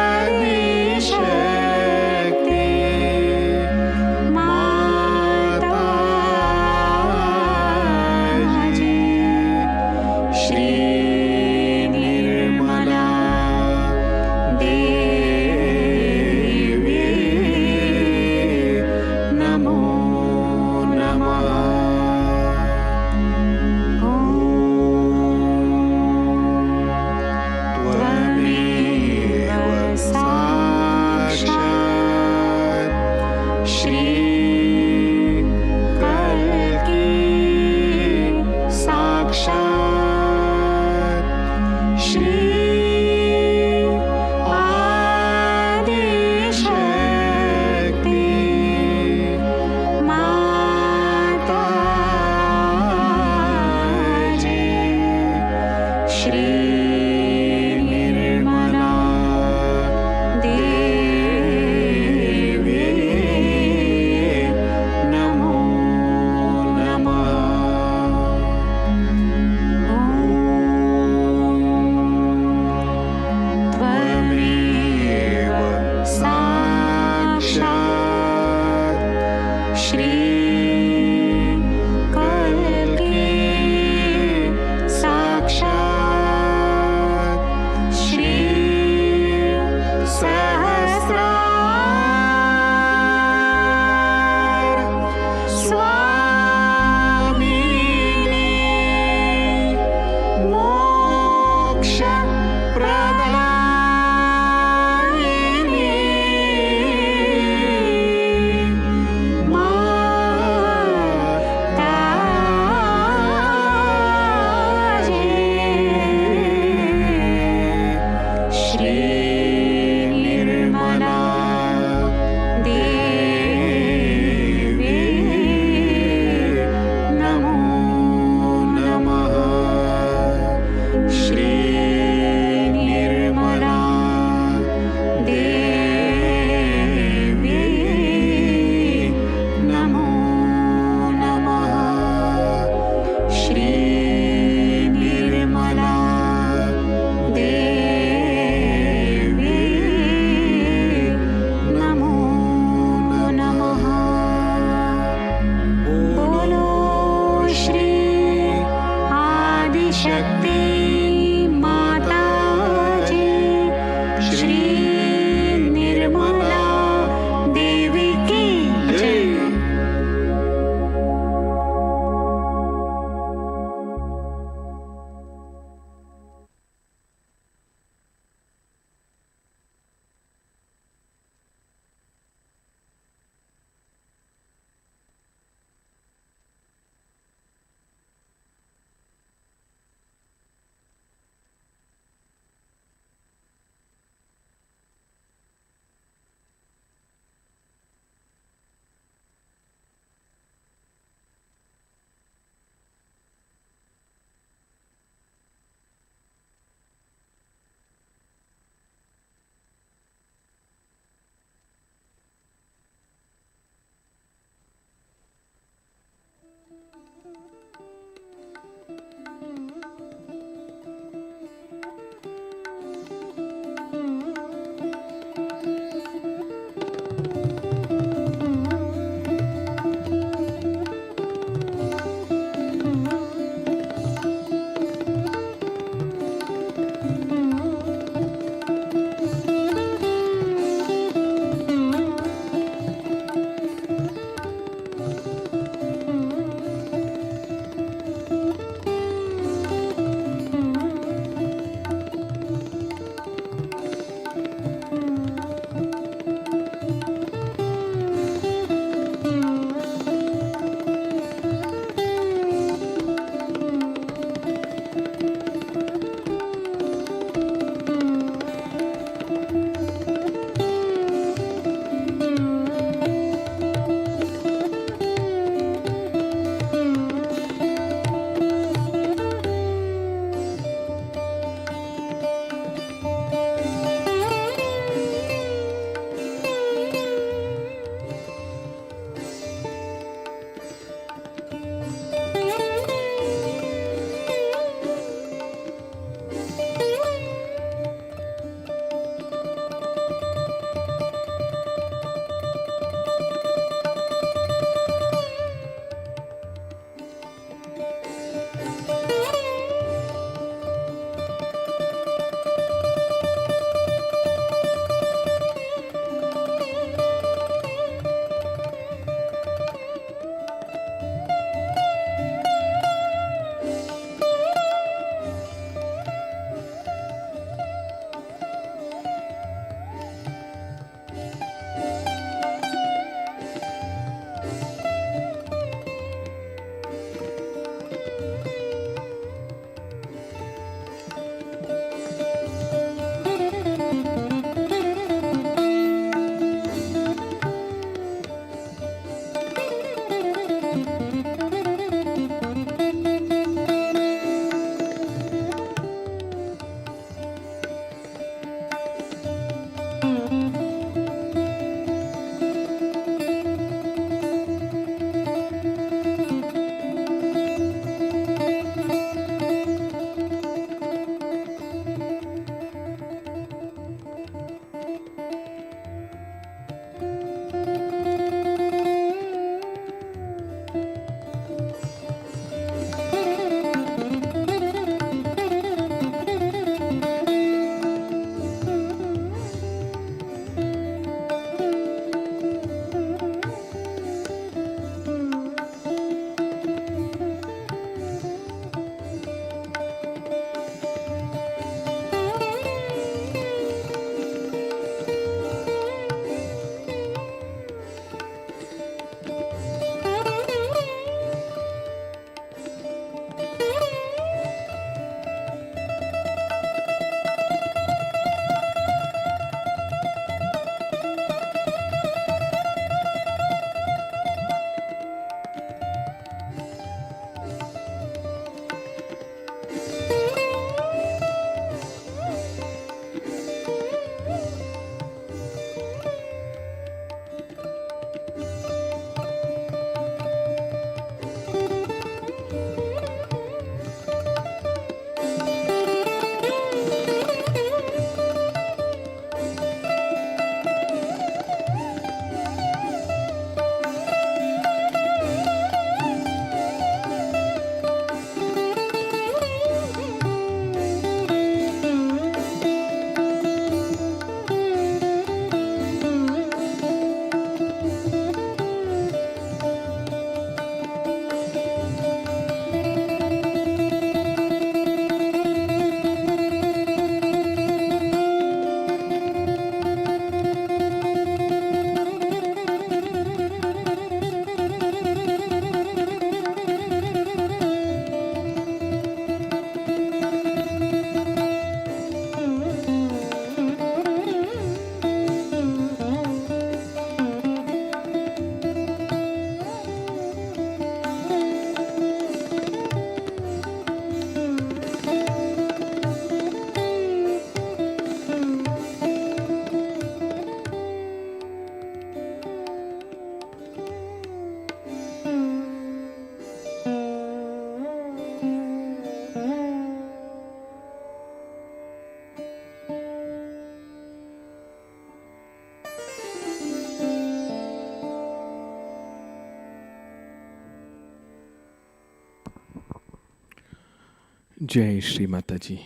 जय श्री माता जी।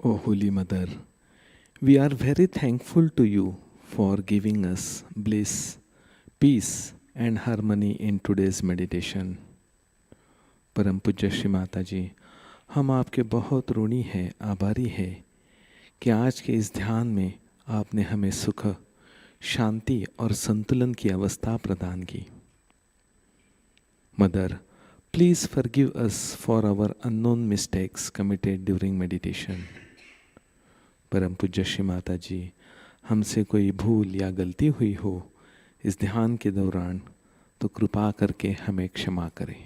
O Holy Mother, we are very thankful to you for giving us bliss, peace and harmony in today's meditation. परम पूज्य श्री माता जी, हम आपके बहुत ऋणी हैं, आभारी हैं कि आज के इस ध्यान में आपने हमें सुख, शांति और संतुलन की अवस्था प्रदान की। Mother, please forgive us for our unknown mistakes committed during meditation. परम पूज्य श्री माता जी, हमसे कोई भूल या गलती हुई हो इस ध्यान के दौरान तो कृपा करके हमें क्षमा करें।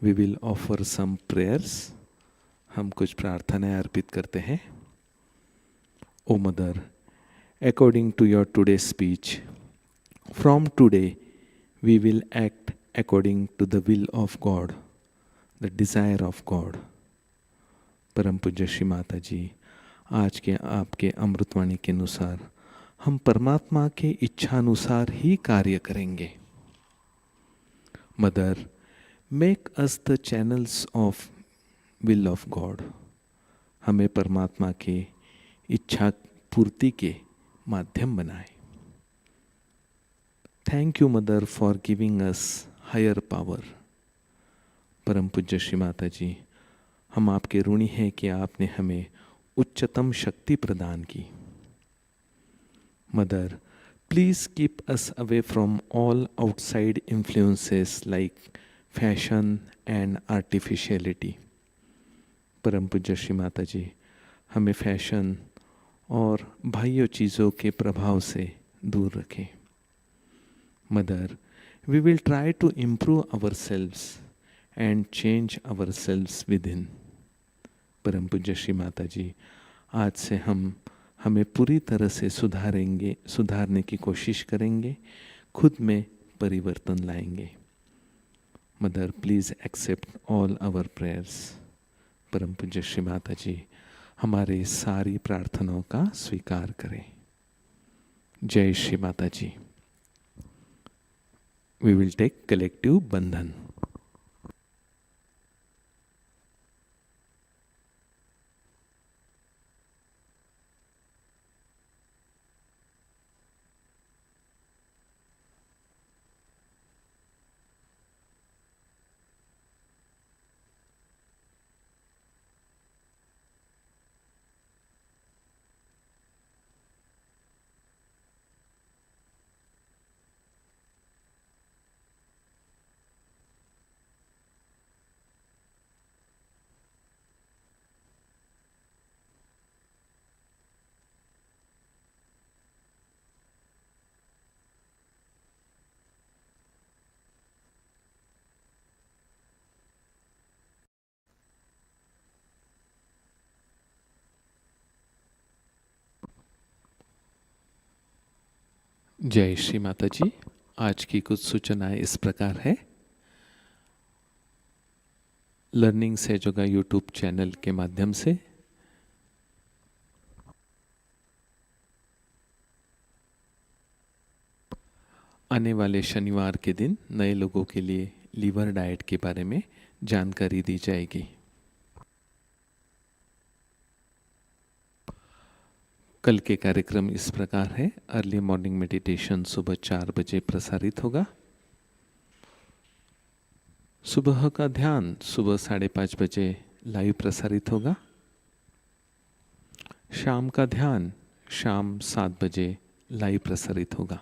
We will offer some prayers. हम कुछ प्रार्थनाएं अर्पित करते हैं। O mother, according to your today speech, from today we will act according to the will of God, the desire of God. परम पूज्य श्री माता जी, आज के आपके अमृतवाणी के अनुसार हम परमात्मा के इच्छानुसार ही कार्य करेंगे। Mother, make us the channels of will of God. हमें परमात्मा के इच्छा पूर्ति के माध्यम बनाए। Thank you mother for giving us higher power. परम पूज्य श्री माता जी, हम आपके ऋणी हैं कि आपने हमें उच्चतम शक्ति प्रदान की। Mother, please keep us away from all outside influences like fashion and artificiality. परम पूज्य श्री माता जी, हमें फैशन और बाह्य चीज़ों के प्रभाव से दूर रखें। Mother, we will try to improve ourselves and change ourselves within. परम पूज्य श्री माता जी, आज से हमें पूरी तरह से सुधारने की कोशिश करेंगे, खुद में परिवर्तन लाएंगे। Mother, please accept all our prayers. परम पूज्य श्री माता जी, हमारे सारी प्रार्थनाओं का स्वीकार करें। जय श्री माता जी। वी विल टेक कलेक्टिव बंधन। जय श्री माता जी। आज की कुछ सूचनाएं इस प्रकार है। लर्निंग सहयोगा यूट्यूब चैनल के माध्यम से आने वाले शनिवार के दिन नए लोगों के लिए लीवर डाइट के बारे में जानकारी दी जाएगी। कल के कार्यक्रम इस प्रकार है। अर्ली मॉर्निंग मेडिटेशन सुबह 4 बजे प्रसारित होगा। सुबह का ध्यान सुबह 5:30 बजे लाइव प्रसारित होगा। शाम का ध्यान शाम 7 बजे लाइव प्रसारित होगा।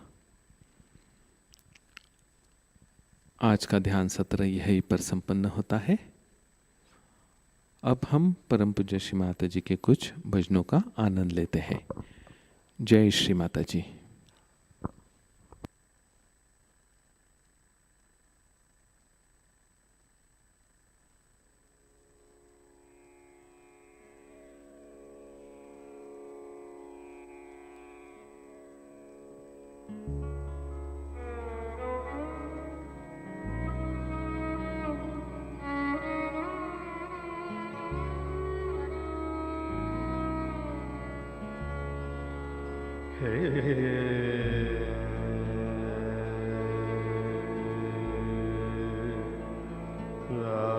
आज का ध्यान सत्र यहीं पर संपन्न होता है। अब हम परम पूज्य श्री माता जी के कुछ भजनों का आनंद लेते हैं। जय श्री माता जी। La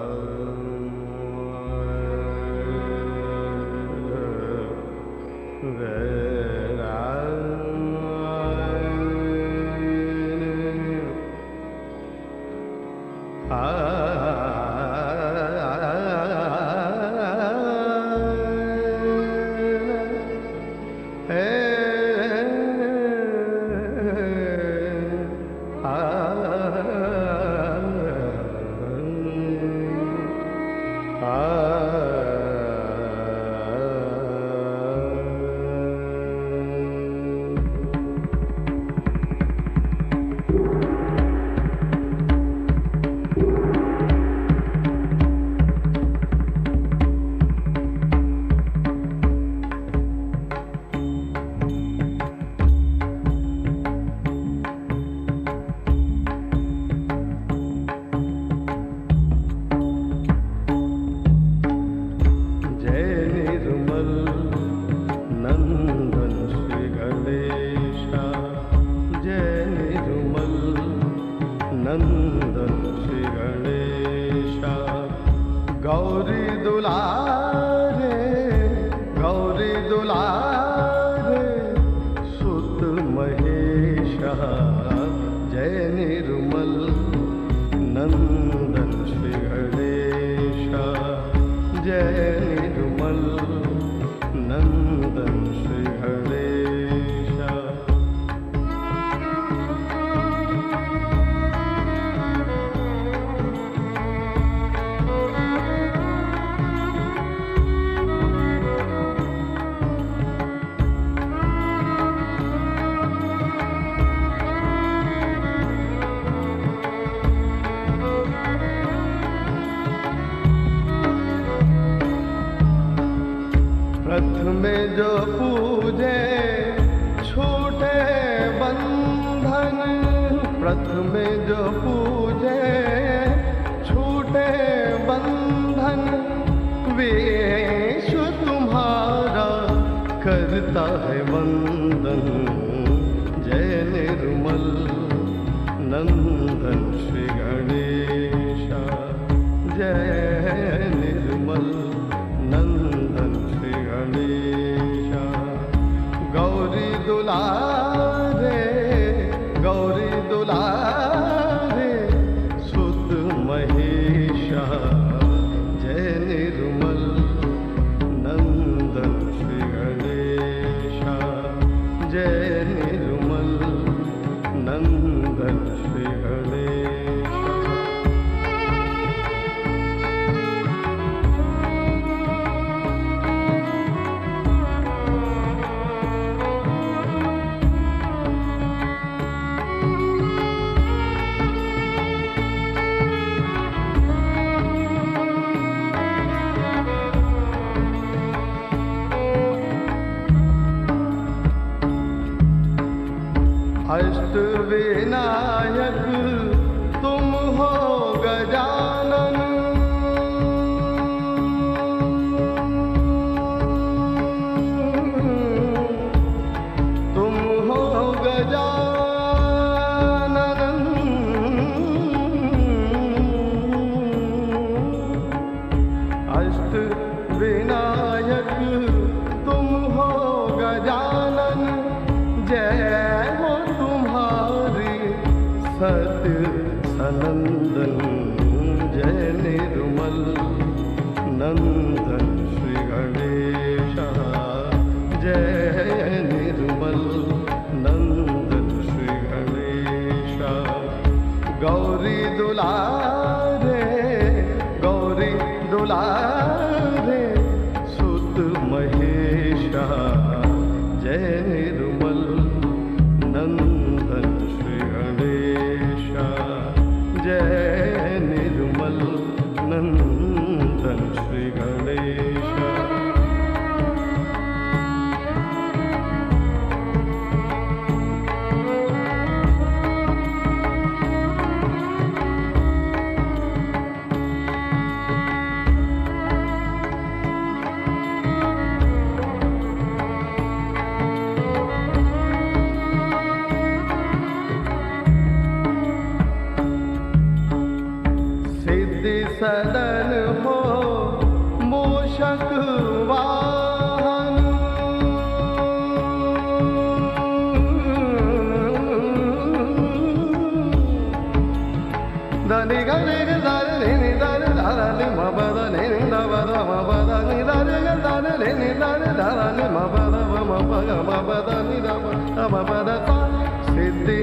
सिद्धि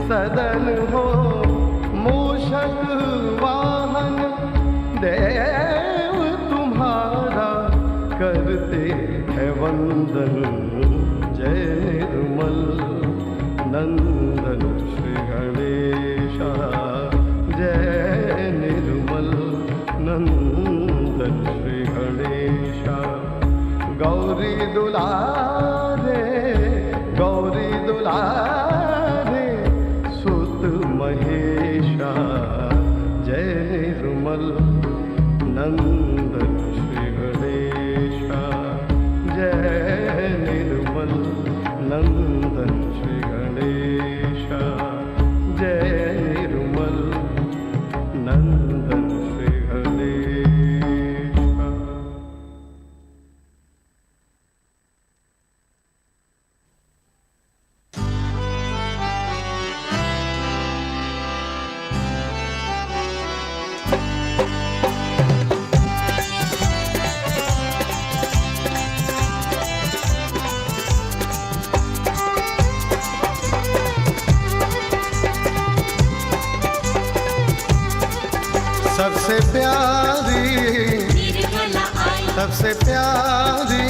सदन हो मूषक वाहन देव तुम्हारा करते है वंदन जय निर्मल नंदन श्री गणेश जय निर्मल नंदन श्री गणेश गौरी दुलारे गौरी दुलारे सुत महेशा जय निर्मल नंदन श्री गणेश जय निर्मल नंदन श्री गणेश जय निर्मल नंदन श्री गणेश। सबसे प्यारी सबसे प्यारी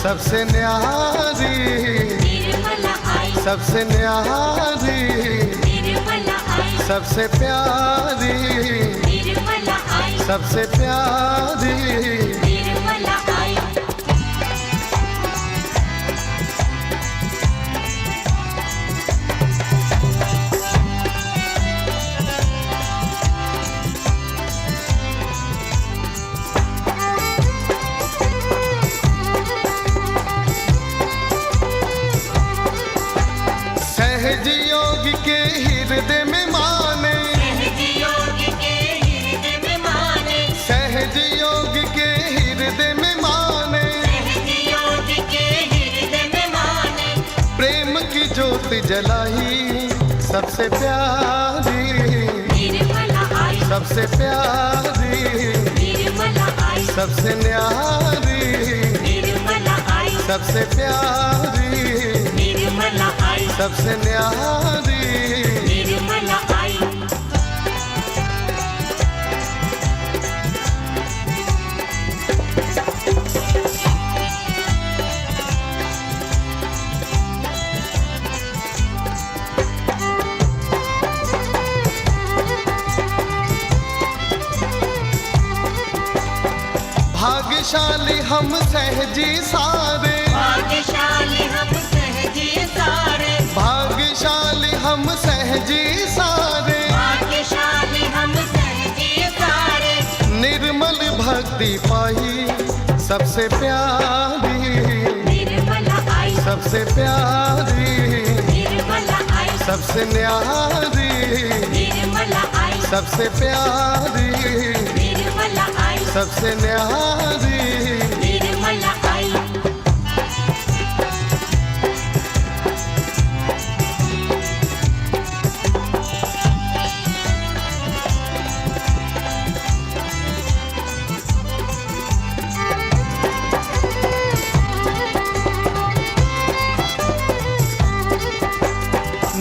सबसे न्यारी सबसे न्यारी सबसे प्यारी सबसे प्यारी सहज योग के हृदय में माने सहज योग के हृदय में माने प्रेम की ज्योत जलाई सबसे प्यारी सबसे प्यारी सबसे न्यारी सबसे प्यारी सबसे न्यारी भाग्यशाली हम सहजी सारे भाग्यशाली हम सहजी सारे भाग्यशाली हम सहजी सारे भाग्यशाली हम सहजी सारे निर्मल भक्ति पाई सबसे प्यारी निर्मल आई सबसे प्यारी निर्मल आई सबसे न्यारी निर्मल आई सबसे प्यारी निर्मल आई सबसे न्यारी निर्मल आई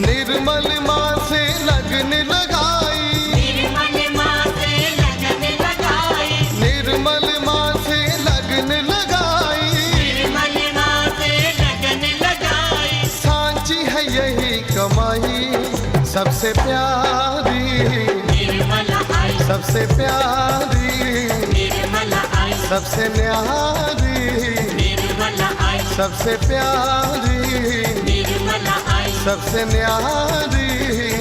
निर्मल माँ से लगन लगाई निर्मल माँ से लगन लगाई निर्मल माँ से लगन लगाई निर्मल माँ से लगन लगाई सांची है यही कमाई सबसे प्यारी निर्मल आई सबसे प्यारी निर्मल आई सबसे न्यारी निर्मल आई सबसे प्यारी निर्मल आई सबसे न्यारी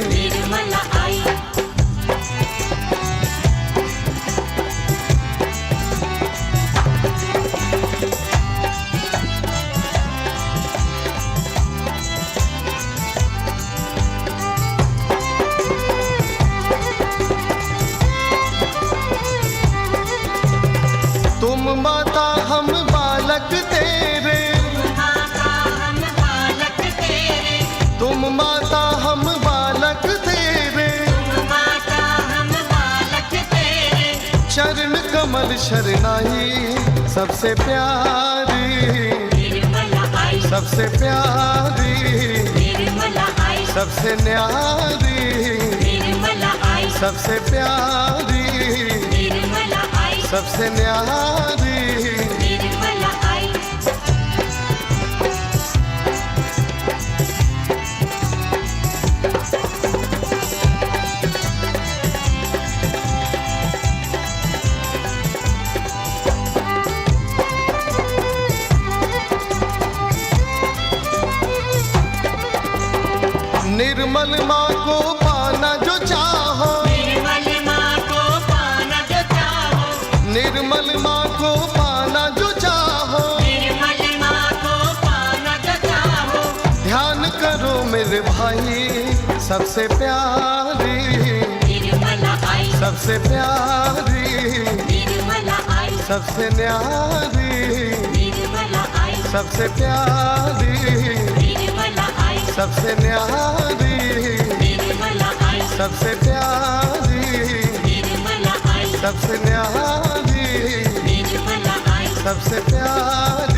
निर्मल आई तुम माता हम बालक तेरे माता हम बालक तेरे तुम माता हम बालक तेरे माता हम बालक तेरे चरण कमल शरणाई सबसे प्यारी निर्मला आई, सबसे प्यारी, निर्मला आई, सबसे न्यारी, निर्मला आई, सबसे प्यारी, निर्मला आई, सबसे न्यारी। निर्मला आई। निर्मल माँ को पाना जो चाहो, निर्मल माँ को पाना जो चाहो, निर्मल माँ को पाना जो चाहो, निर्मल माँ को पाना जो चाहो, ध्यान करो मेरे भाई, सबसे प्यारी, निर्मला आई, सबसे प्यारी, निर्मला आई, सबसे न्यारी, निर्मला आई, सबसे प्यारी, निर्मला आई, सबसे न्यारी, निर्मला आई, सबसे प्यारी, निर्मला आई, सबसे न्यारी, निर्मला आई, सबसे प्यारी।